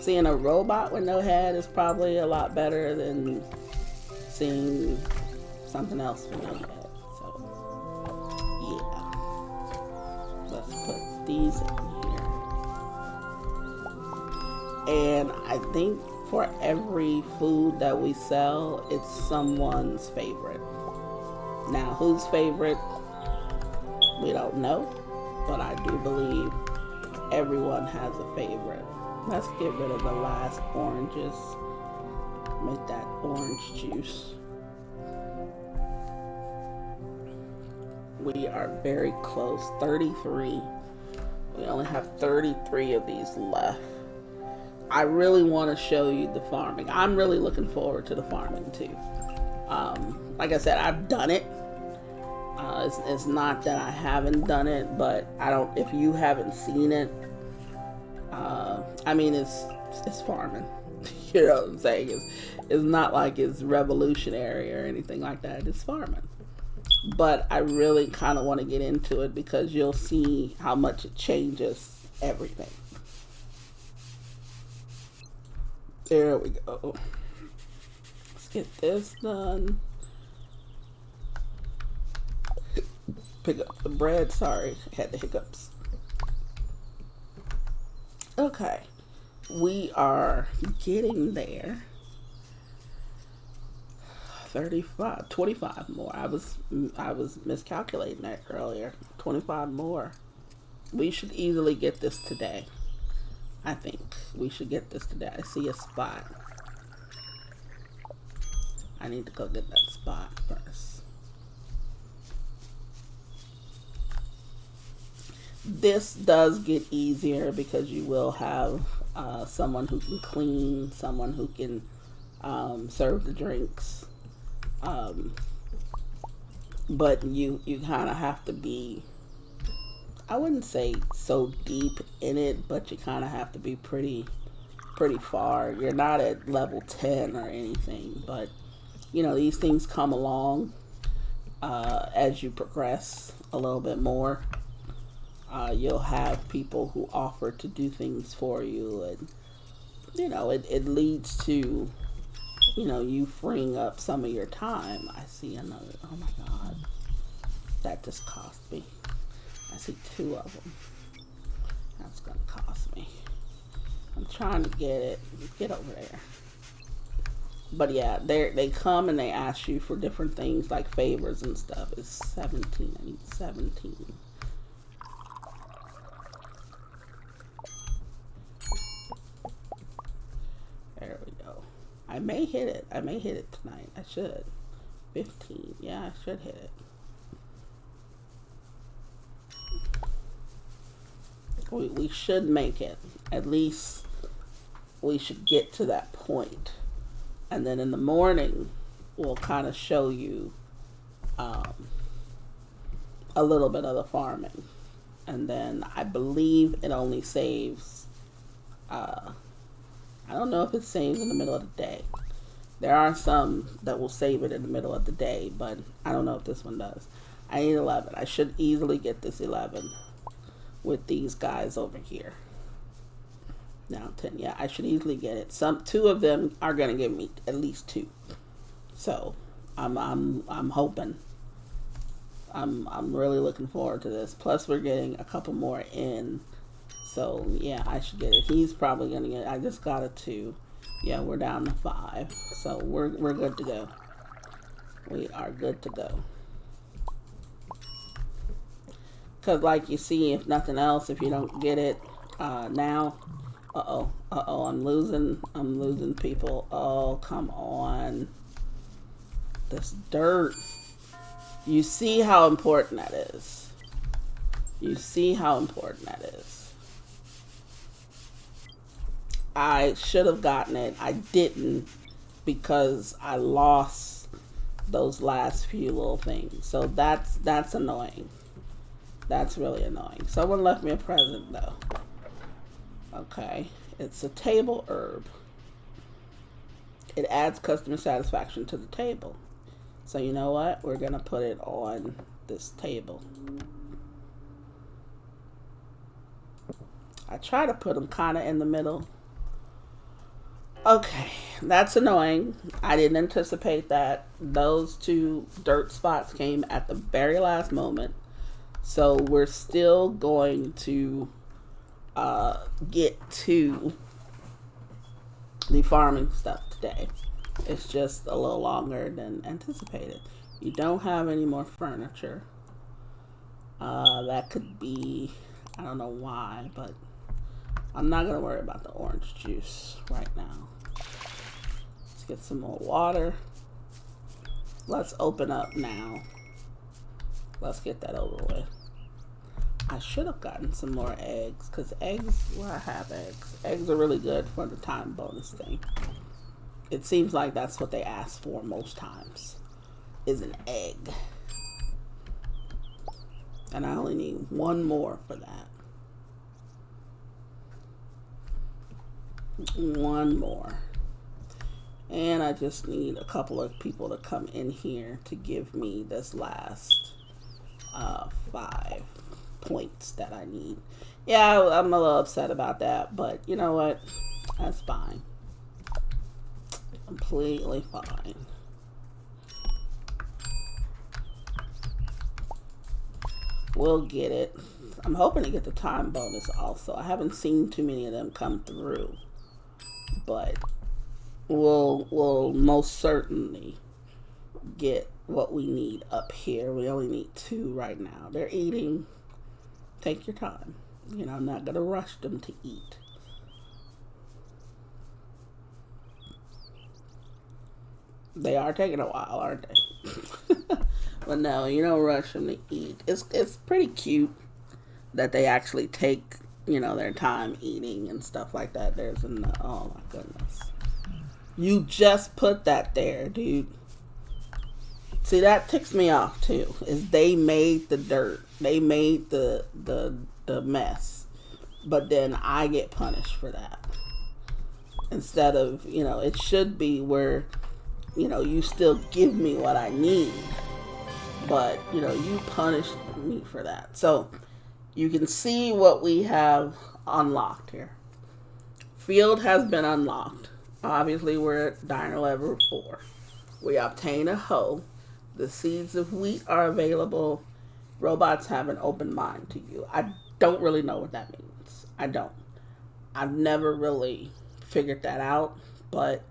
seeing a robot with no head is probably a lot better than seeing something else with no head. So yeah, let's put these in here. And I think for every food that we sell, it's someone's favorite. Now, whose favorite, we don't know, but I do believe everyone has a favorite. Let's get rid of the last oranges. Make that orange juice. We are very close. 33. We only have 33 of these left. I really want to show you the farming. I'm really looking forward to the farming too. Like I said, I've done it. It's not that I haven't done it, but I don't. If you haven't seen it, I mean, it's farming. You know what I'm saying? It's not like it's revolutionary or anything like that. It's farming. But I really kind of want to get into it because you'll see how much it changes everything. There we go. Let's get this done. Pick up the bread. Sorry, I had the hiccups. Okay. We are getting there. 35, 25 more. I was miscalculating that earlier. 25 more. We should easily get this today. I think we should get this today. I see a spot. I need to go get that spot first. This does get easier because you will have someone who can clean, someone who can serve the drinks. But you kind of have to be I wouldn't say so deep in it, but you kind of have to be pretty far. You're not at level 10 or anything, but these things come along as you progress a little bit more. You'll have people who offer to do things for you, and it leads to you freeing up some of your time. I see another. Oh my god, that just cost me. I see two of them. That's gonna cost me. I'm trying to get over there. But yeah, they come and they ask you for different things like favors and stuff. It's 17. I need 17. There we go. I may hit it. I may hit it tonight. I should. 15. Yeah, I should hit it. We should make it. At least we should get to that point. And then in the morning, we'll kind of show you a little bit of the farming. And then I believe it only saves, I don't know if it saves in the middle of the day. There are some that will save it in the middle of the day, but I don't know if this one does. I need 11. I should easily get this 11 with these guys over here. Now 10. Yeah, I should easily get it. Two of them are gonna give me at least 2. So I'm hoping. I'm really looking forward to this. Plus we're getting a couple more in. So yeah, I should get it. He's probably gonna get it. I just got a 2. Yeah, we're down to 5. So we're good to go. We are good to go. Cause like you see, if nothing else, if you don't get it now, I'm losing people. Oh, come on. This dirt. You see how important that is. You see how important that is. I should have gotten it. I didn't because I lost those last few little things. So that's annoying. That's really annoying. Someone left me a present though. Okay. It's a table herb. It adds customer satisfaction to the table. So you know what? We're going to put it on this table. I try to put them kind of in the middle. Okay. That's annoying. I didn't anticipate that. Those 2 dirt spots came at the very last moment. So we're still going to get to the farming stuff today. It's just a little longer than anticipated. You don't have any more furniture. That could be, I don't know why, but I'm not going to worry about the orange juice right now. Let's get some more water. Let's open up now. Let's get that over with. I should have gotten some more eggs, because eggs, well, I have eggs. Eggs are really good for the time bonus thing. It seems like that's what they ask for most times, is an egg. And I only need 1 more for that. 1 more. And I just need a couple of people to come in here to give me this last 5 points that I need. Yeah, I'm a little upset about that, but you know what? That's fine. Completely fine. We'll get it. I'm hoping to get the time bonus also. I haven't seen too many of them come through, but we'll most certainly get what we need up here. We only need 2 right now. They're eating. Take your time. I'm not going to rush them to eat. They are taking a while, aren't they? But no, you don't rush them to eat. It's pretty cute that they actually take, their time eating and stuff like that. Oh my goodness. You just put that there, dude. See, that ticks me off too. Is they made the dirt, they made the mess, but then I get punished for that. Instead of, it should be where, you still give me what I need, but you punish me for that. So you can see what we have unlocked here. Field has been unlocked. Obviously, we're at diner level 4. We obtain a hoe. The seeds of wheat are available. Robots have an open mind to you. I don't really know what that means. I don't. I've never really figured that out, but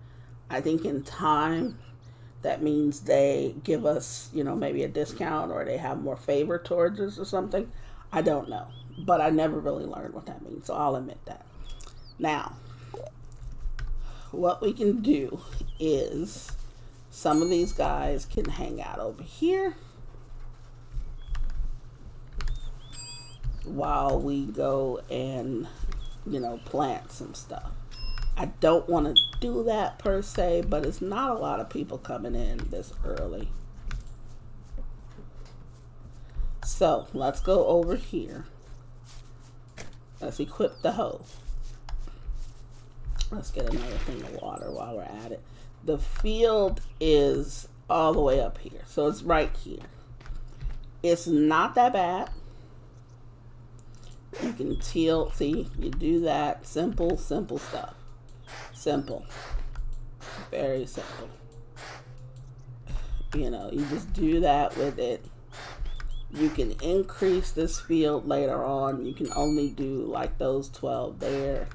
I think in time that means they give us, maybe a discount, or they have more favor towards us or something. I don't know, but I never really learned what that means, so I'll admit that. Now, what we can do is some of these guys can hang out over here while we go and, plant some stuff. I don't want to do that per se, but it's not a lot of people coming in this early. So let's go over here. Let's equip the hoe. Let's get another thing of water while we're at it. The field is all the way up here, so it's right here. It's not that bad. You can tilt, see, you do that. Simple stuff. Simple. Very simple. You just do that with it. You can increase this field later on. You can only do like those 12 there.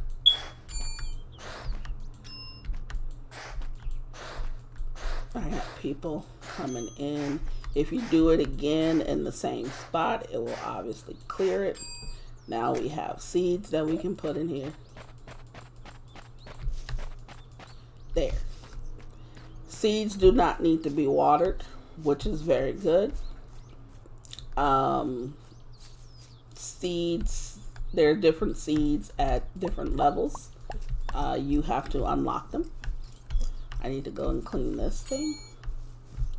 I have people coming in. If you do it again in the same spot, it will obviously clear it. Now we have seeds that we can put in here. There. Seeds do not need to be watered, which is very good. Seeds, there are different seeds at different levels. You have to unlock them. I need to go and clean this thing.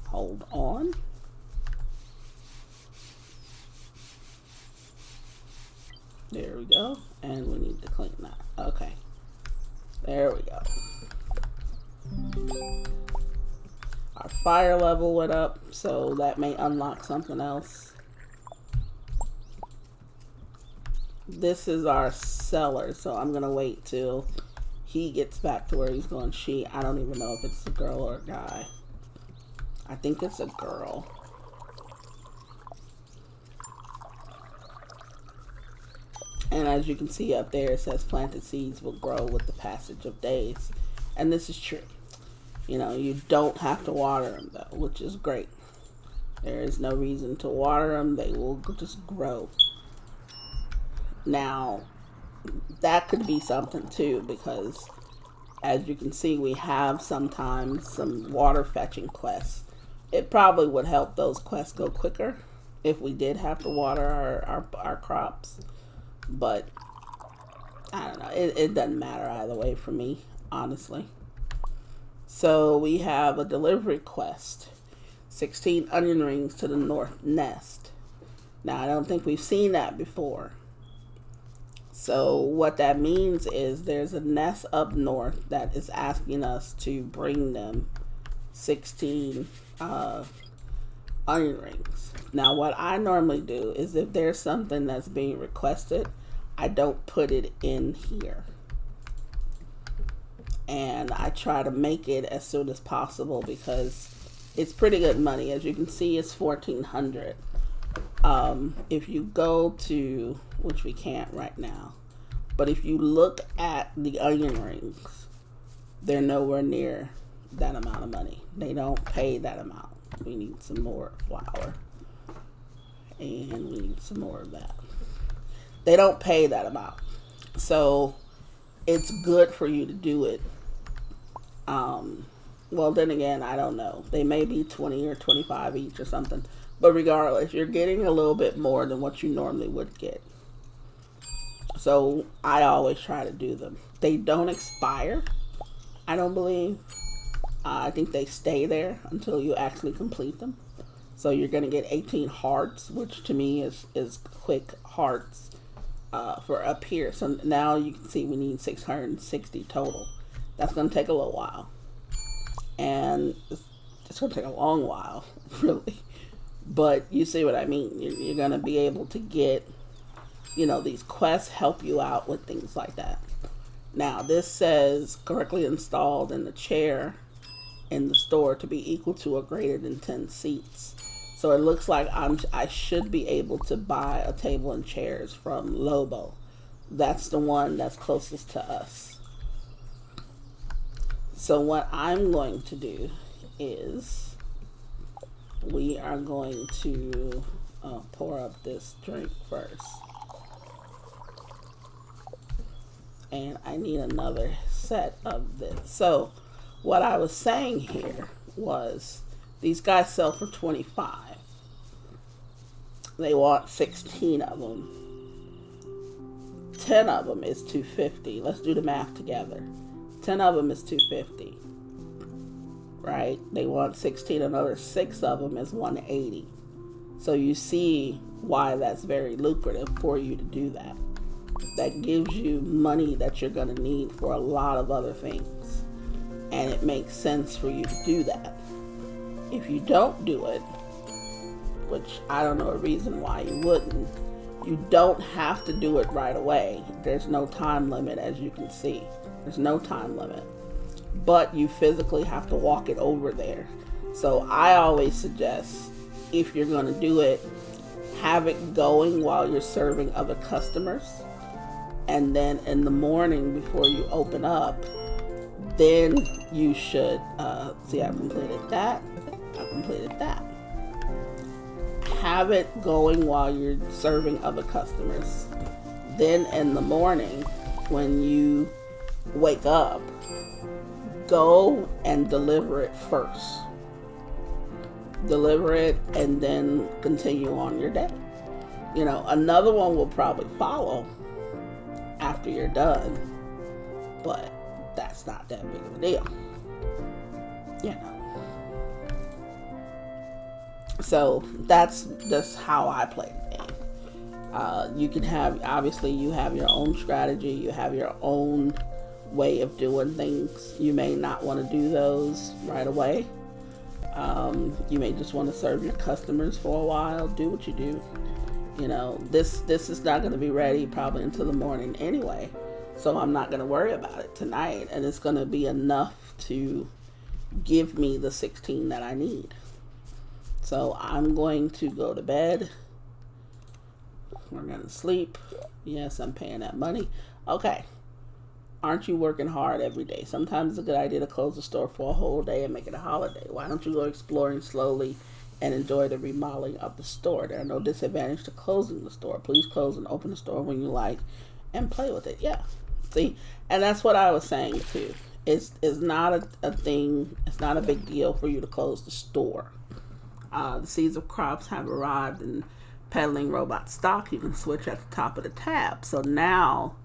Hold on. There we go. And we need to clean that. Okay. There we go. Our fire level went up, so that may unlock something else. This is our seller, so I'm going to wait till he gets back to where he's going. I don't even know if it's a girl or a guy. I think it's a girl. And as you can see up there, it says planted seeds will grow with the passage of days. And this is true. You don't have to water them though, which is great. There is no reason to water them. They will just grow. Now, that could be something too, because as you can see, we have sometimes some water fetching quests. It probably would help those quests go quicker if we did have to water our crops. But I don't know. It doesn't matter either way for me, honestly. So we have a delivery quest. 16 onion rings to the north nest. Now, I don't think we've seen that before. So what that means is there's a nest up north that is asking us to bring them 16 onion rings. Now, what I normally do is if there's something that's being requested, I don't put it in here. And I try to make it as soon as possible because it's pretty good money. As you can see, it's $1,400. If you go to, which we can't right now, but if you look at the onion rings, they're nowhere near that amount of money. They don't pay that amount. We need some more flour. And we need some more of that. They don't pay that amount. So it's good for you to do it. Well, then again, I don't know. They may be 20 or 25 each or something. But regardless, you're getting a little bit more than what you normally would get. So I always try to do them. They don't expire, I don't believe. I think they stay there until you actually complete them. So you're going to get 18 hearts, which to me is quick hearts for up here. So now you can see we need 660 total. That's going to take a little while. And it's going to take a long while, really. But you see what I mean. You're going to be able to get, these quests help you out with things like that. Now, this says correctly installed in the chair in the store to be equal to or greater than 10 seats. So it looks like I should be able to buy a table and chairs from Lobo. That's the one that's closest to us. So what I'm going to do is we are going to pour up this drink first. And I need another set of this. So what I was saying here was these guys sell for 25. They want 16 of them. 10 of them is 250. Let's do the math together. 10 of them is 250. Right? They want 16. Another 6 of them is 180. So you see why that's very lucrative for you to do that. That gives you money that you're going to need for a lot of other things. And it makes sense for you to do that. If you don't do it, which I don't know a reason why you wouldn't, you don't have to do it right away. There's no time limit, as you can see. There's no time limit. But you physically have to walk it over there. So I always suggest, if you're going to do it, have it going while you're serving other customers. And then in the morning before you open up, then you should, see, I completed that. I completed that. Have it going while you're serving other customers. Then in the morning, when you wake up, go and deliver it first. Deliver it and then continue on your day. Another one will probably follow after you're done, but that's not that big of a deal. So that's just how I play the game. You can have, obviously, you have your own strategy, you have your own way of doing things. You may not want to do those right away. You may just want to serve your customers for a while. Do what you do. This is not going to be ready probably until the morning anyway. So I'm not going to worry about it tonight. And it's going to be enough to give me the 16 that I need. So I'm going to go to bed. We're going to sleep. Yes, I'm paying that money. Okay. Aren't you working hard every day? Sometimes it's a good idea to close the store for a whole day and make it a holiday. Why don't you go exploring slowly and enjoy the remodeling of the store? There are no disadvantages to closing the store. Please close and open the store when you like and play with it. Yeah. See? And that's what I was saying too. It's not a thing. It's not a big deal for you to close the store. The seeds of crops have arrived in peddling robot stock. You can switch at the top of the tab. So now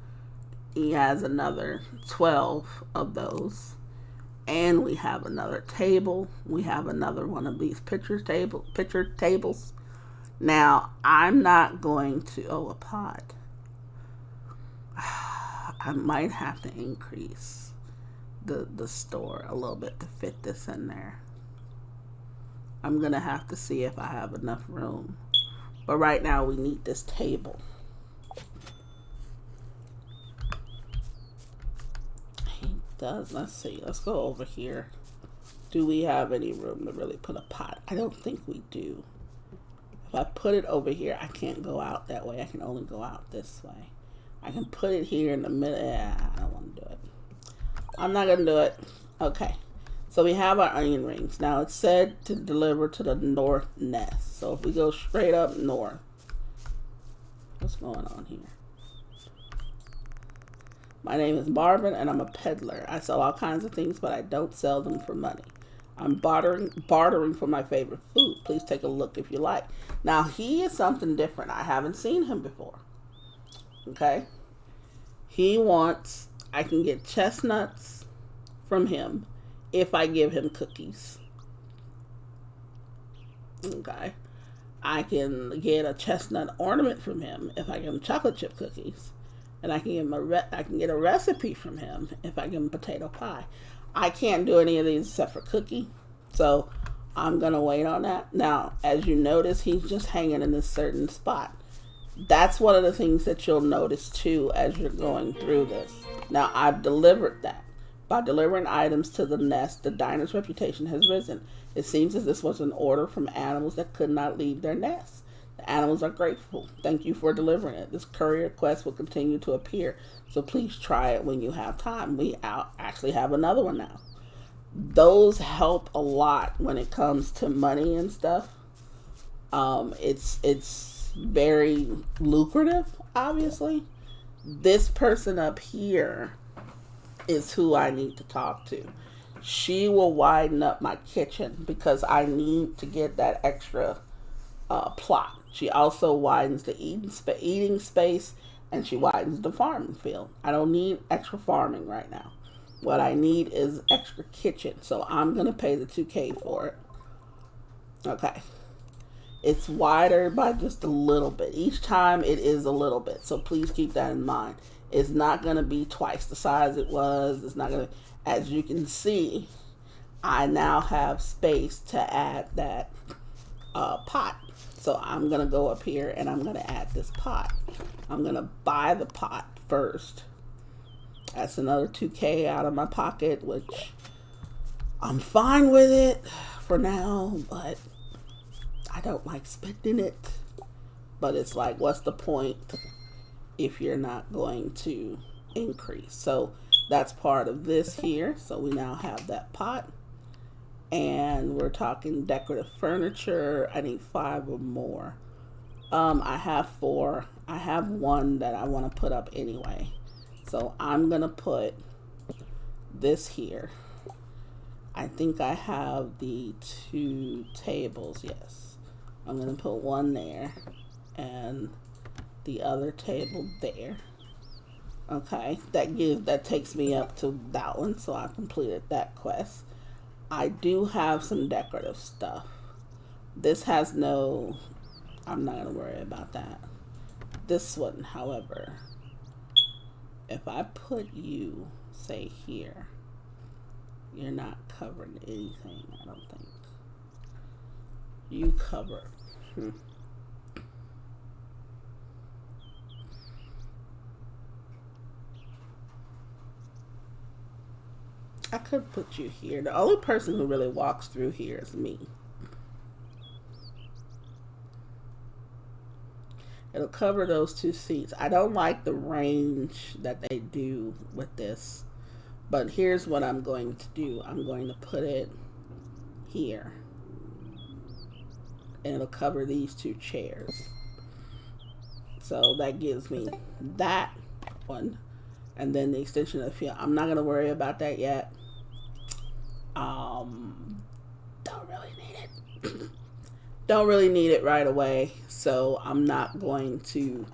he has another 12 of those. And we have another table. We have another one of these picture tables. Now, I'm not going to, a pot. I might have to increase the store a little bit to fit this in there. I'm going to have to see if I have enough room. But right now we need this table. He does. Let's see. Let's go over here. Do we have any room to really put a pot? I don't think we do. If I put it over here, I can't go out that way. I can only go out this way. I can put it here in the middle. I don't want to do it. I'm not going to do it. Okay. So we have our onion rings. Now it's said to deliver to the north nest. So if we go straight up north. What's going on here? My name is Marvin and I'm a peddler. I sell all kinds of things, but I don't sell them for money. I'm bartering for my favorite food. Please take a look if you like. Now he is something different. I haven't seen him before. Okay. He wants, I can get chestnuts from him if I give him cookies. Okay. I can get a chestnut ornament from him if I give him chocolate chip cookies. And I can give him I can get a recipe from him if I give him potato pie. I can't do any of these except for cookie. So I'm going to wait on that. Now, as you notice, he's just hanging in this certain spot. That's one of the things that you'll notice too as you're going through this. Now, I've delivered that. By delivering items to the nest, the diner's reputation has risen. It seems as this was an order from animals that could not leave their nests. The animals are grateful. Thank you for delivering it. This courier quest will continue to appear, so please try it when you have time. We actually have another one now. Those help a lot when it comes to money and stuff. It's very lucrative, obviously. This person up here is who I need to talk to. She will widen up my kitchen because I need to get that extra plot. She also widens the eating space, and she widens the farming field. I don't need extra farming right now. What I need is extra kitchen, so I'm going to pay the $2K for it. Okay. It's wider by just a little bit. Each time it is a little bit, so please keep that in mind. It's not going to be twice the size it was. It's not going to, as you can see, I now have space to add that pot. So I'm going to go up here and I'm going to add this pot. I'm going to buy the pot first. That's another $2K out of my pocket, which I'm fine with it for now, but I don't like spending it. But it's like, what's the point if you're not going to increase? So that's part of this here. So we now have that pot. And we're talking decorative furniture. I need 5 or more. I have 4. I have 1 that I want to put up anyway. So I'm going to put this here. I think I have the 2 tables. Yes. I'm going to put 1 there and the other table there. Okay. That takes me up to that one. So I completed that quest. I do have some decorative stuff. This has no, I'm not going to worry about that. This one, however, if I put you, say here, you're not covering anything, I don't think. You cover. I could put you here. The only person who really walks through here is me. It'll cover those 2 seats. I don't like the range that they do with this. But here's what I'm going to do. I'm going to put it here. And it'll cover these 2 chairs. So that gives me that one. And then the extension of the field. I'm not going to worry about that yet. Don't really need it. Don't really need it right away. So I'm not going to,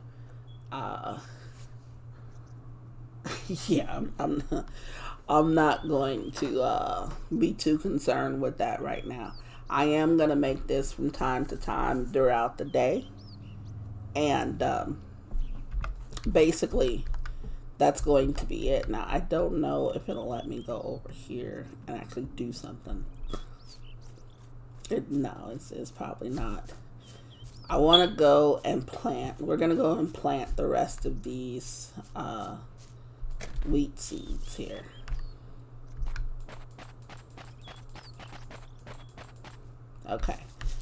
yeah, I'm not going to be too concerned with that right now. I am going to make this from time to time throughout the day. And basically, that's going to be it. Now, I don't know if it'll let me go over here and actually do something. No, it's probably not. I want to go and plant. We're going to go and plant the rest of these wheat seeds here. Okay,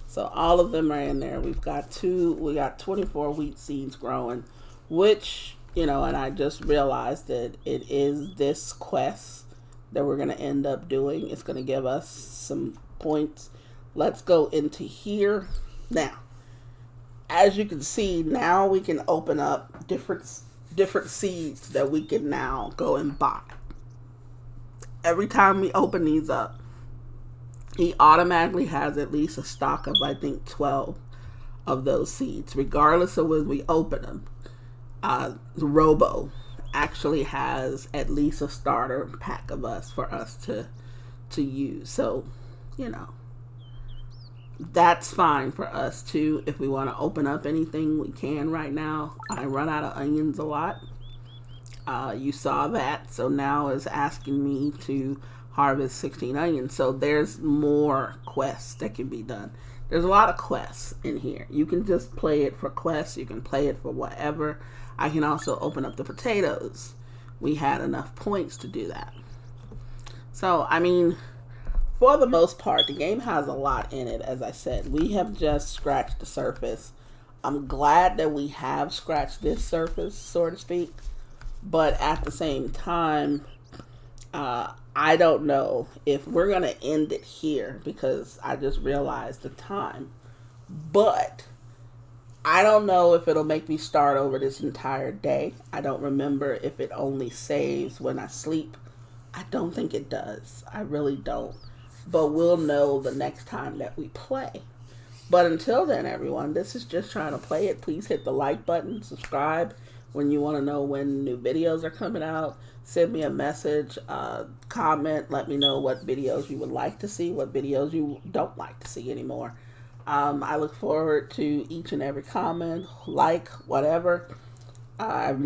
so all of them are in there. We got 24 wheat seeds growing, which, you know, and I just realized that it is this quest that we're going to end up doing. It's going to give us some points. Let's go into here. Now, as you can see, now we can open up different seeds that we can now go and buy. Every time we open these up, he automatically has at least a stock of, I think, 12 of those seeds, regardless of when we open them. Robo actually has at least a starter pack of us for us to use. So, you know, That's fine for us too. If we want to open up anything, we can right now. I run out of onions a lot. You saw that. So now it's asking me to harvest 16 onions. So there's more quests that can be done. There's a lot of quests in here. You can just play it for quests. You can play it for whatever. I can also open up the potatoes. We had enough points to do that. So, I mean, for the most part, the game has a lot in it. As I said, we have just scratched the surface. I'm glad that we have scratched this surface, so to speak. But at the same time, I don't know if we're going to end it here because I just realized the time. But I don't know if it'll make me start over this entire day. I don't remember if it only saves when I sleep. I don't think it does. I really don't. But we'll know the next time that we play. But until then, everyone, this is just trying to play it. Please hit the like button, subscribe when you want to know when new videos are coming out. Send me a message, comment, let me know what videos you would like to see, what videos you don't like to see anymore. I look forward to each and every comment, like, whatever. I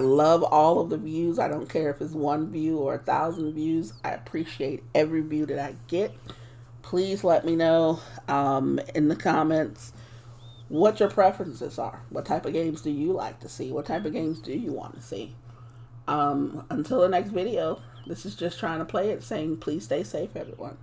love all of the views. I don't care if it's 1 view or 1,000 views. I appreciate every view that I get. Please let me know in the comments what your preferences are. What type of games do you like to see? What type of games do you want to see? Until the next video, this is just trying to play it, saying please stay safe, everyone.